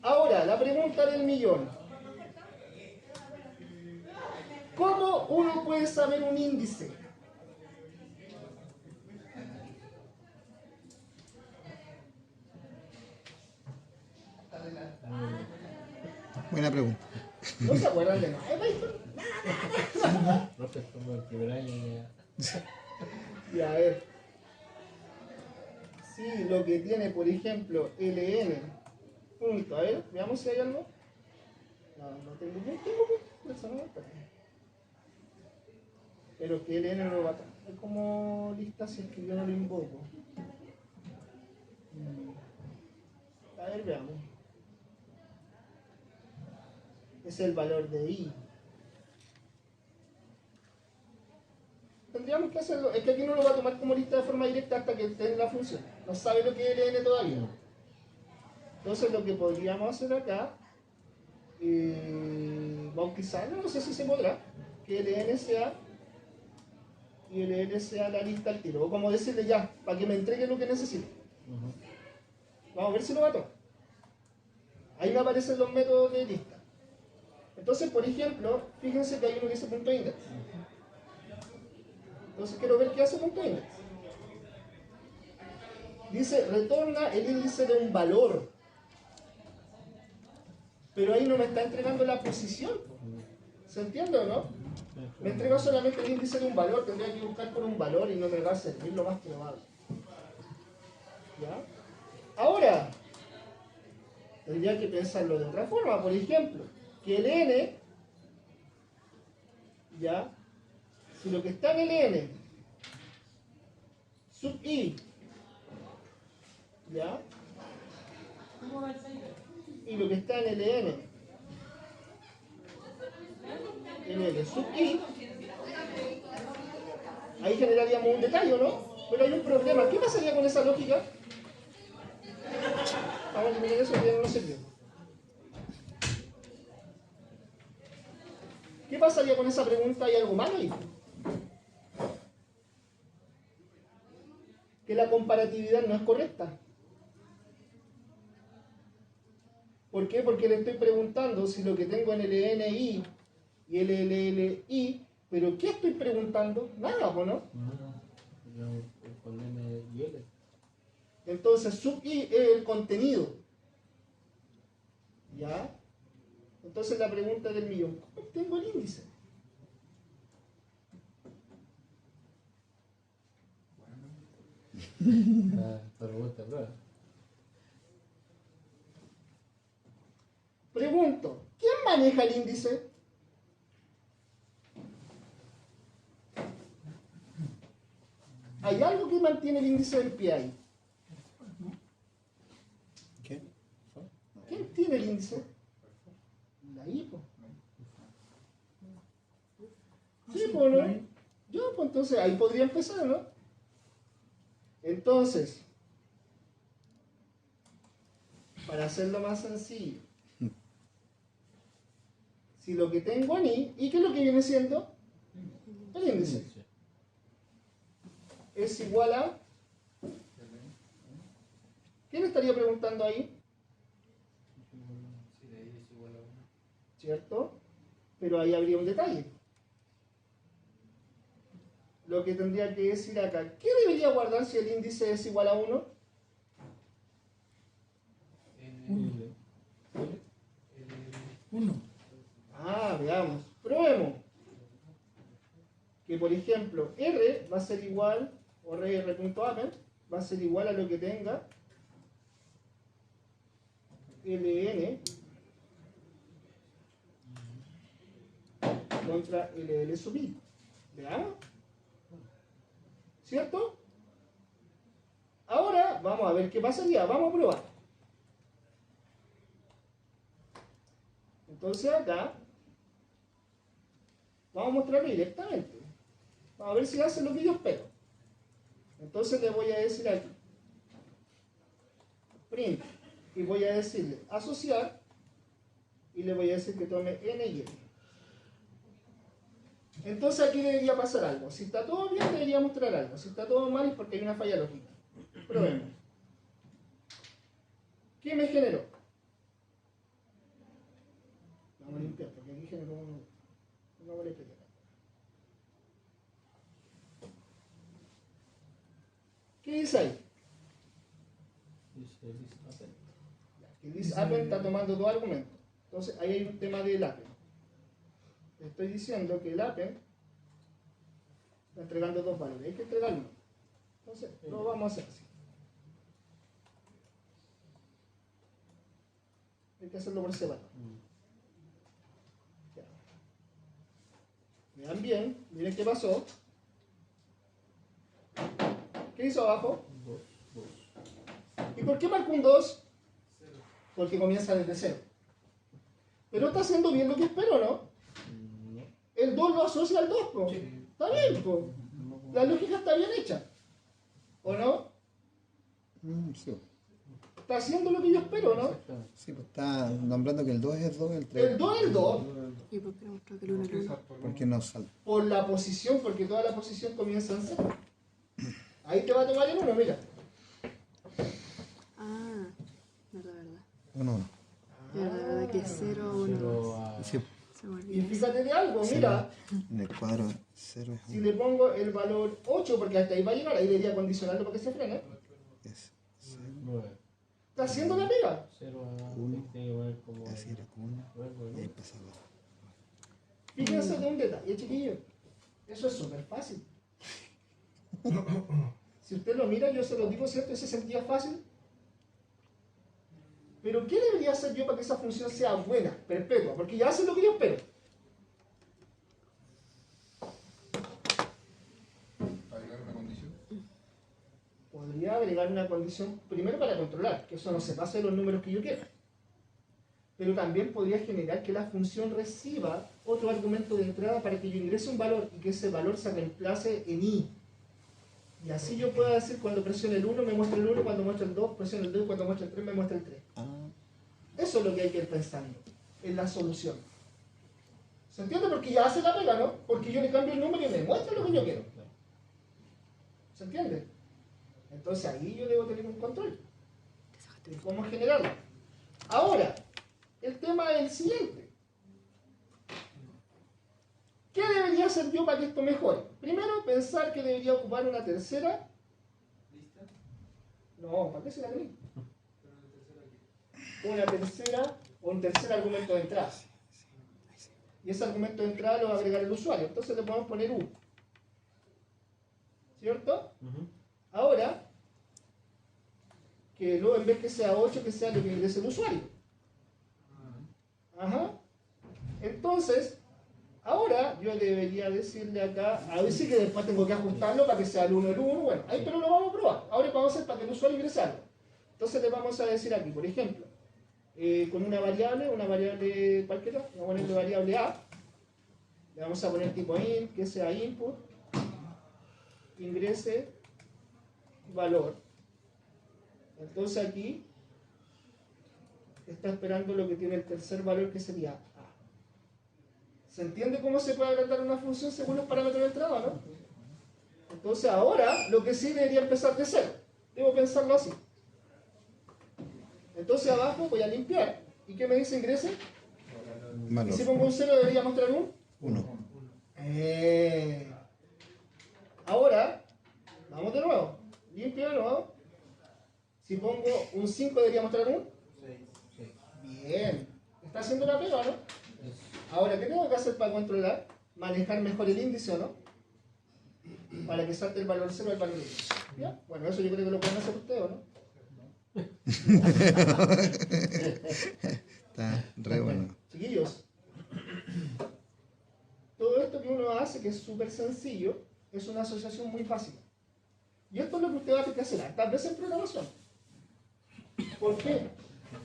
Ahora, la pregunta del millón. ¿Cómo uno puede saber un índice? Buena pregunta. ¿No se acuerdan de nada? Profe, como el primer año ya. Y a ver. Si lo que tiene, por ejemplo, ln. Punto. A ver, veamos si hay algo. No tengo punto. Eso no me está. Pero que ln no lo va a traer. Es como lista si es que yo no lo invoco. A ver, veamos. Es el valor de i. Tendríamos que hacerlo. Es que aquí no lo va a tomar como lista de forma directa hasta que esté en la función. No sabe lo que es ln todavía. Entonces lo que podríamos hacer acá, bautizarlo, no sé si se podrá, que ln sea y ln sea la lista al tiro. O como decirle ya, para que me entregue lo que necesite. Vamos a ver si lo va a tomar. Ahí me aparecen los métodos de lista. Entonces, por ejemplo, fíjense que hay uno que dice punto index. Entonces quiero ver qué hace punto index. Dice, retorna el índice de un valor. Pero ahí no me está entregando la posición. ¿Se entiende o no? Me entrega solamente el índice de un valor. Tendría que buscar por un valor y no me va a servir lo más probable. ¿Ya? Ahora, tendría que pensarlo de otra forma. Por ejemplo, que el n, ¿ya? Si lo que está en el n sub i, ¿ya? Y lo que está en el n sub i, ahí generaríamos un detalle, ¿no? Pero hay un problema. ¿Qué pasaría con esa lógica? Vamos a eliminar eso que ya no sirve. ¿Qué pasaría con esa pregunta? ¿Hay algo malo ahí? Que la comparatividad no es correcta. ¿Por qué? Porque le estoy preguntando si lo que tengo en el LNI y el LLI, pero ¿qué estoy preguntando? Nada, ¿o no? Con M y L. Entonces, sub i es el contenido. ¿Ya? Entonces la pregunta del millón, ¿cómo tengo el índice? Pregunta, prueba. Pregunto, ¿quién maneja el índice? mantiene el índice en pie ahí? ¿Qué? ¿Quién tiene el índice? La I, po. Sí, pues, ¿no? Yo, pues entonces ahí podría empezar, ¿no? Entonces, para hacerlo más sencillo, si lo que tengo en I, ¿y qué es lo que viene siendo? El índice. Es igual a... ¿Quién estaría preguntando ahí? ¿Cierto? Pero ahí habría un detalle. Lo que tendría que decir acá, ¿qué debería guardar si el índice es igual a 1? 1. Ah, veamos, probemos. Que por ejemplo, R va a ser igual, o R.append, va a ser igual a lo que tenga ln contra ll sub i. Veamos. ¿Cierto? Ahora vamos a ver qué pasaría. Vamos a probar. Entonces acá vamos a mostrarlo directamente. Vamos a ver si hace lo que yo espero. Entonces le voy a decir aquí print y voy a decirle asociar y le voy a decir que tome n y n. Entonces aquí debería pasar algo. Si está todo bien, debería mostrar algo. Si está todo mal es porque hay una falla lógica. Probemos. ¿Qué me generó? Vamos a limpiar porque aquí generó un... No vale pegar. ¿Qué dice ahí? Dice list append. El list.append está tomando dos argumentos. Entonces ahí hay un tema del append. Te estoy diciendo que el append está entregando dos valores. Hay que entregar uno. Entonces lo vamos a hacer así. Hay que hacerlo por separado. Ya. Vean bien, miren qué pasó. ¿Qué hizo abajo? 2, 2. ¿Y por qué marcó un 2? Porque comienza desde 0. Pero está haciendo bien lo que espero, ¿no? No. El 2 lo asocia al 2, po. Está bien, po. La lógica está bien hecha. ¿O no? Sí, Está haciendo lo que yo espero, ¿no? Exactamente. sí, pues está nombrando que el 2 es 2, el 3. El 2 es el 2 ¿Y por qué no mostró que el 1 era 1? Porque no salta. por la posición, porque toda la posición comienza en 0. Ahí te va a tomar el 1, mira. Ah, verdad. 1, 1. Verdad que es 0, 1. Pero a Sí, Se me Y olvidó. fíjate de algo, mira. en el cuadro 0 es Si 1. le pongo el valor 8, porque hasta ahí va a llegar, ahí debería condicionarlo para que se frene. Es 0, 9. Está haciendo la pega. 0 a Uno. tiene que poner como es decir, 1 y ahí pasa 2. Fíjense de un detalle, chiquillos. Eso es súper fácil. Si usted lo mira, yo se lo digo, ¿cierto? Ese sentía fácil. Pero ¿qué debería hacer yo para que esa función sea buena, perpetua? Porque ya hace lo que yo espero. Agregar una condición. Podría agregar una condición primero para controlar, que eso no se pase de los números que yo quiero. Pero también podría generar que la función reciba otro argumento de entrada para que yo ingrese un valor y que ese valor se reemplace en i. Y así yo pueda decir cuando presione el 1 me muestra el 1, cuando muestra el 2 presione el 2 y cuando muestra el 3 me muestra el 3. Ah, Eso es lo que hay que ir pensando en la solución. ¿Se entiende? Porque ya hace la pega, ¿no? Porque yo le cambio el número y me muestra lo que yo quiero. ¿Se entiende? Entonces ahí yo debo tener un control de cómo generarlo. Ahora, el tema es el siguiente. ¿Qué debería hacer yo para que esto mejore? Primero, pensar que debería ocupar una tercera. No, ¿para qué será que una tercera o un tercer argumento de entrada? Y ese argumento de entrada lo va a agregar el usuario. Entonces le podemos poner U. ¿Cierto? Ahora, que luego en vez que sea 8, que sea lo que ingrese el usuario. Ajá. Entonces, Ahora yo debería decirle acá, a ver si que después tengo que ajustarlo para que sea el 1 el 1, bueno, ahí pero lo vamos a probar. Ahora vamos a hacer para que el usuario ingrese algo. Entonces le vamos a decir aquí, por ejemplo, con una variable cualquiera, vamos a ponerle variable A, le vamos a poner tipo int, que sea input, ingrese valor. Entonces aquí está esperando lo que tiene el tercer valor, que sería A. ¿Se entiende cómo se puede agrandar una función según los parámetros de entrada, no? Entonces ahora lo que sí debería empezar de cero. Debo pensarlo así. Entonces abajo voy a limpiar. ¿Y qué me dice ingrese? Y Valor. si pongo un 0 debería mostrar un 1. Ahora, vamos de nuevo. Limpio de nuevo. Si pongo un 5 debería mostrar un. Bien. Está haciendo la pega, ¿no? Ahora, ¿qué tengo que hacer para controlar? Manejar mejor el índice, ¿o no? Para que salte el valor 0 al valor 1. ¿Ya? Bueno, eso yo creo que lo pueden hacer ustedes, ¿o no? Está re bueno. Chiquillos, todo esto que uno hace, que es súper sencillo, es una asociación muy fácil. Y esto es lo que usted va a tener que hacer hartas veces en programación. ¿Por qué?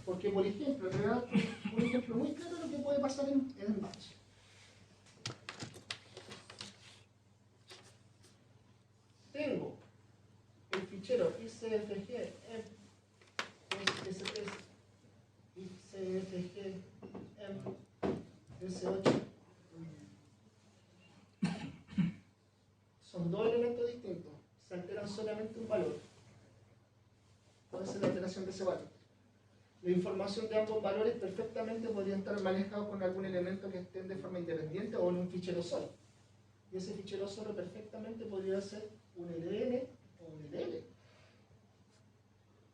Porque, por ejemplo, te voy a dar un ejemplo muy claro de lo que puede pasar en el batch. Tengo el fichero icfg icfg s8. Son dos elementos distintos. Se alteran solamente un valor. ¿Cuál es la alteración de ese valor? La información de ambos valores perfectamente podría estar manejado con algún elemento que estén de forma independiente o en un fichero solo. Y ese fichero solo perfectamente podría ser un LN o un LL.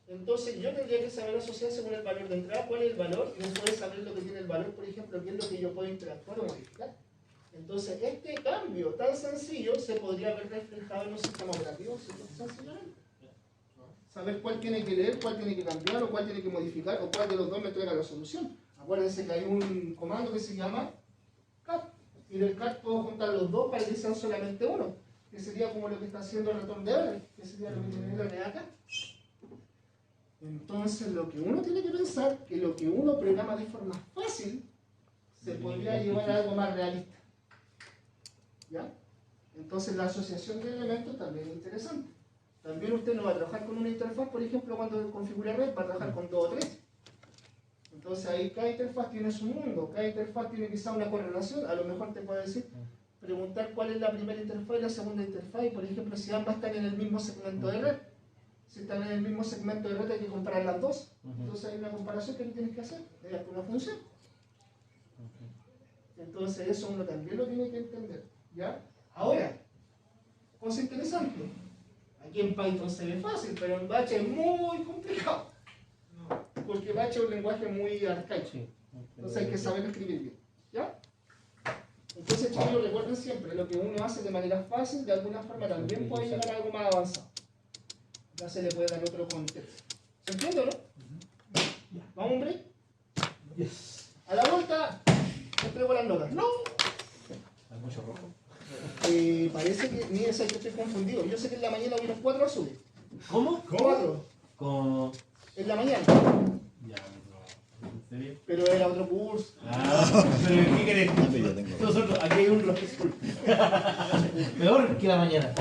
Entonces yo tendría que saber asociar según el valor de entrada cuál es el valor y después saber lo que tiene el valor, por ejemplo, qué es lo que yo puedo interactuar o modificar. Entonces este cambio tan sencillo se podría ver reflejado en un sistema operativo sencillamente. Saber cuál tiene que leer, cuál tiene que cambiar, o cuál tiene que modificar, o cuál de los dos me entrega la solución. Acuérdense que hay un comando que se llama cat, y del cat puedo juntar los dos para que sean solamente uno, que sería como lo que está haciendo el return de error, que sería lo que tiene el acá. Entonces lo que uno tiene que pensar, que lo que uno programa de forma fácil, se podría llevar a algo más realista. ¿Ya? Entonces la asociación de elementos también es interesante. También usted no va a trabajar con una interfaz, por ejemplo, cuando configura red, va a trabajar con 2 o 3. Entonces ahí cada interfaz tiene su mundo, cada interfaz tiene quizá una correlación, a lo mejor te puede decir, preguntar cuál es la primera interfaz y la segunda interfaz, y por ejemplo si ambas están en el mismo segmento de red. Si están en el mismo segmento de red hay que comparar las dos. Entonces hay una comparación que tú tienes que hacer, mediante una función. Entonces eso uno también lo tiene que entender. ¿Ya? Ahora, cosa interesante. Aquí en Python se ve fácil, pero en Bash es muy complicado. Porque Bash es un lenguaje muy arcaico. Entonces hay que saber escribir bien. ¿Ya? Entonces, chicos, recuerden siempre, lo que uno hace de manera fácil, de alguna forma también puede llegar a algo más avanzado. Ya se le puede dar otro contexto. ¿Se entiende o no? ¿Vamos, hombre? A la vuelta, entrego las notas. ¡No! Hay mucho rojo. Parece que, mire, sé que estoy confundido. Yo sé que en la mañana hubieron 4 azules. ¿Cómo? 4. Con... En la mañana. Ya, no. ¿En serio? Pero era otro curso. Ah, pero ¿qué querés? Ah, pero yo tengo. Nosotros, aquí hay un rojo. Peor que la mañana.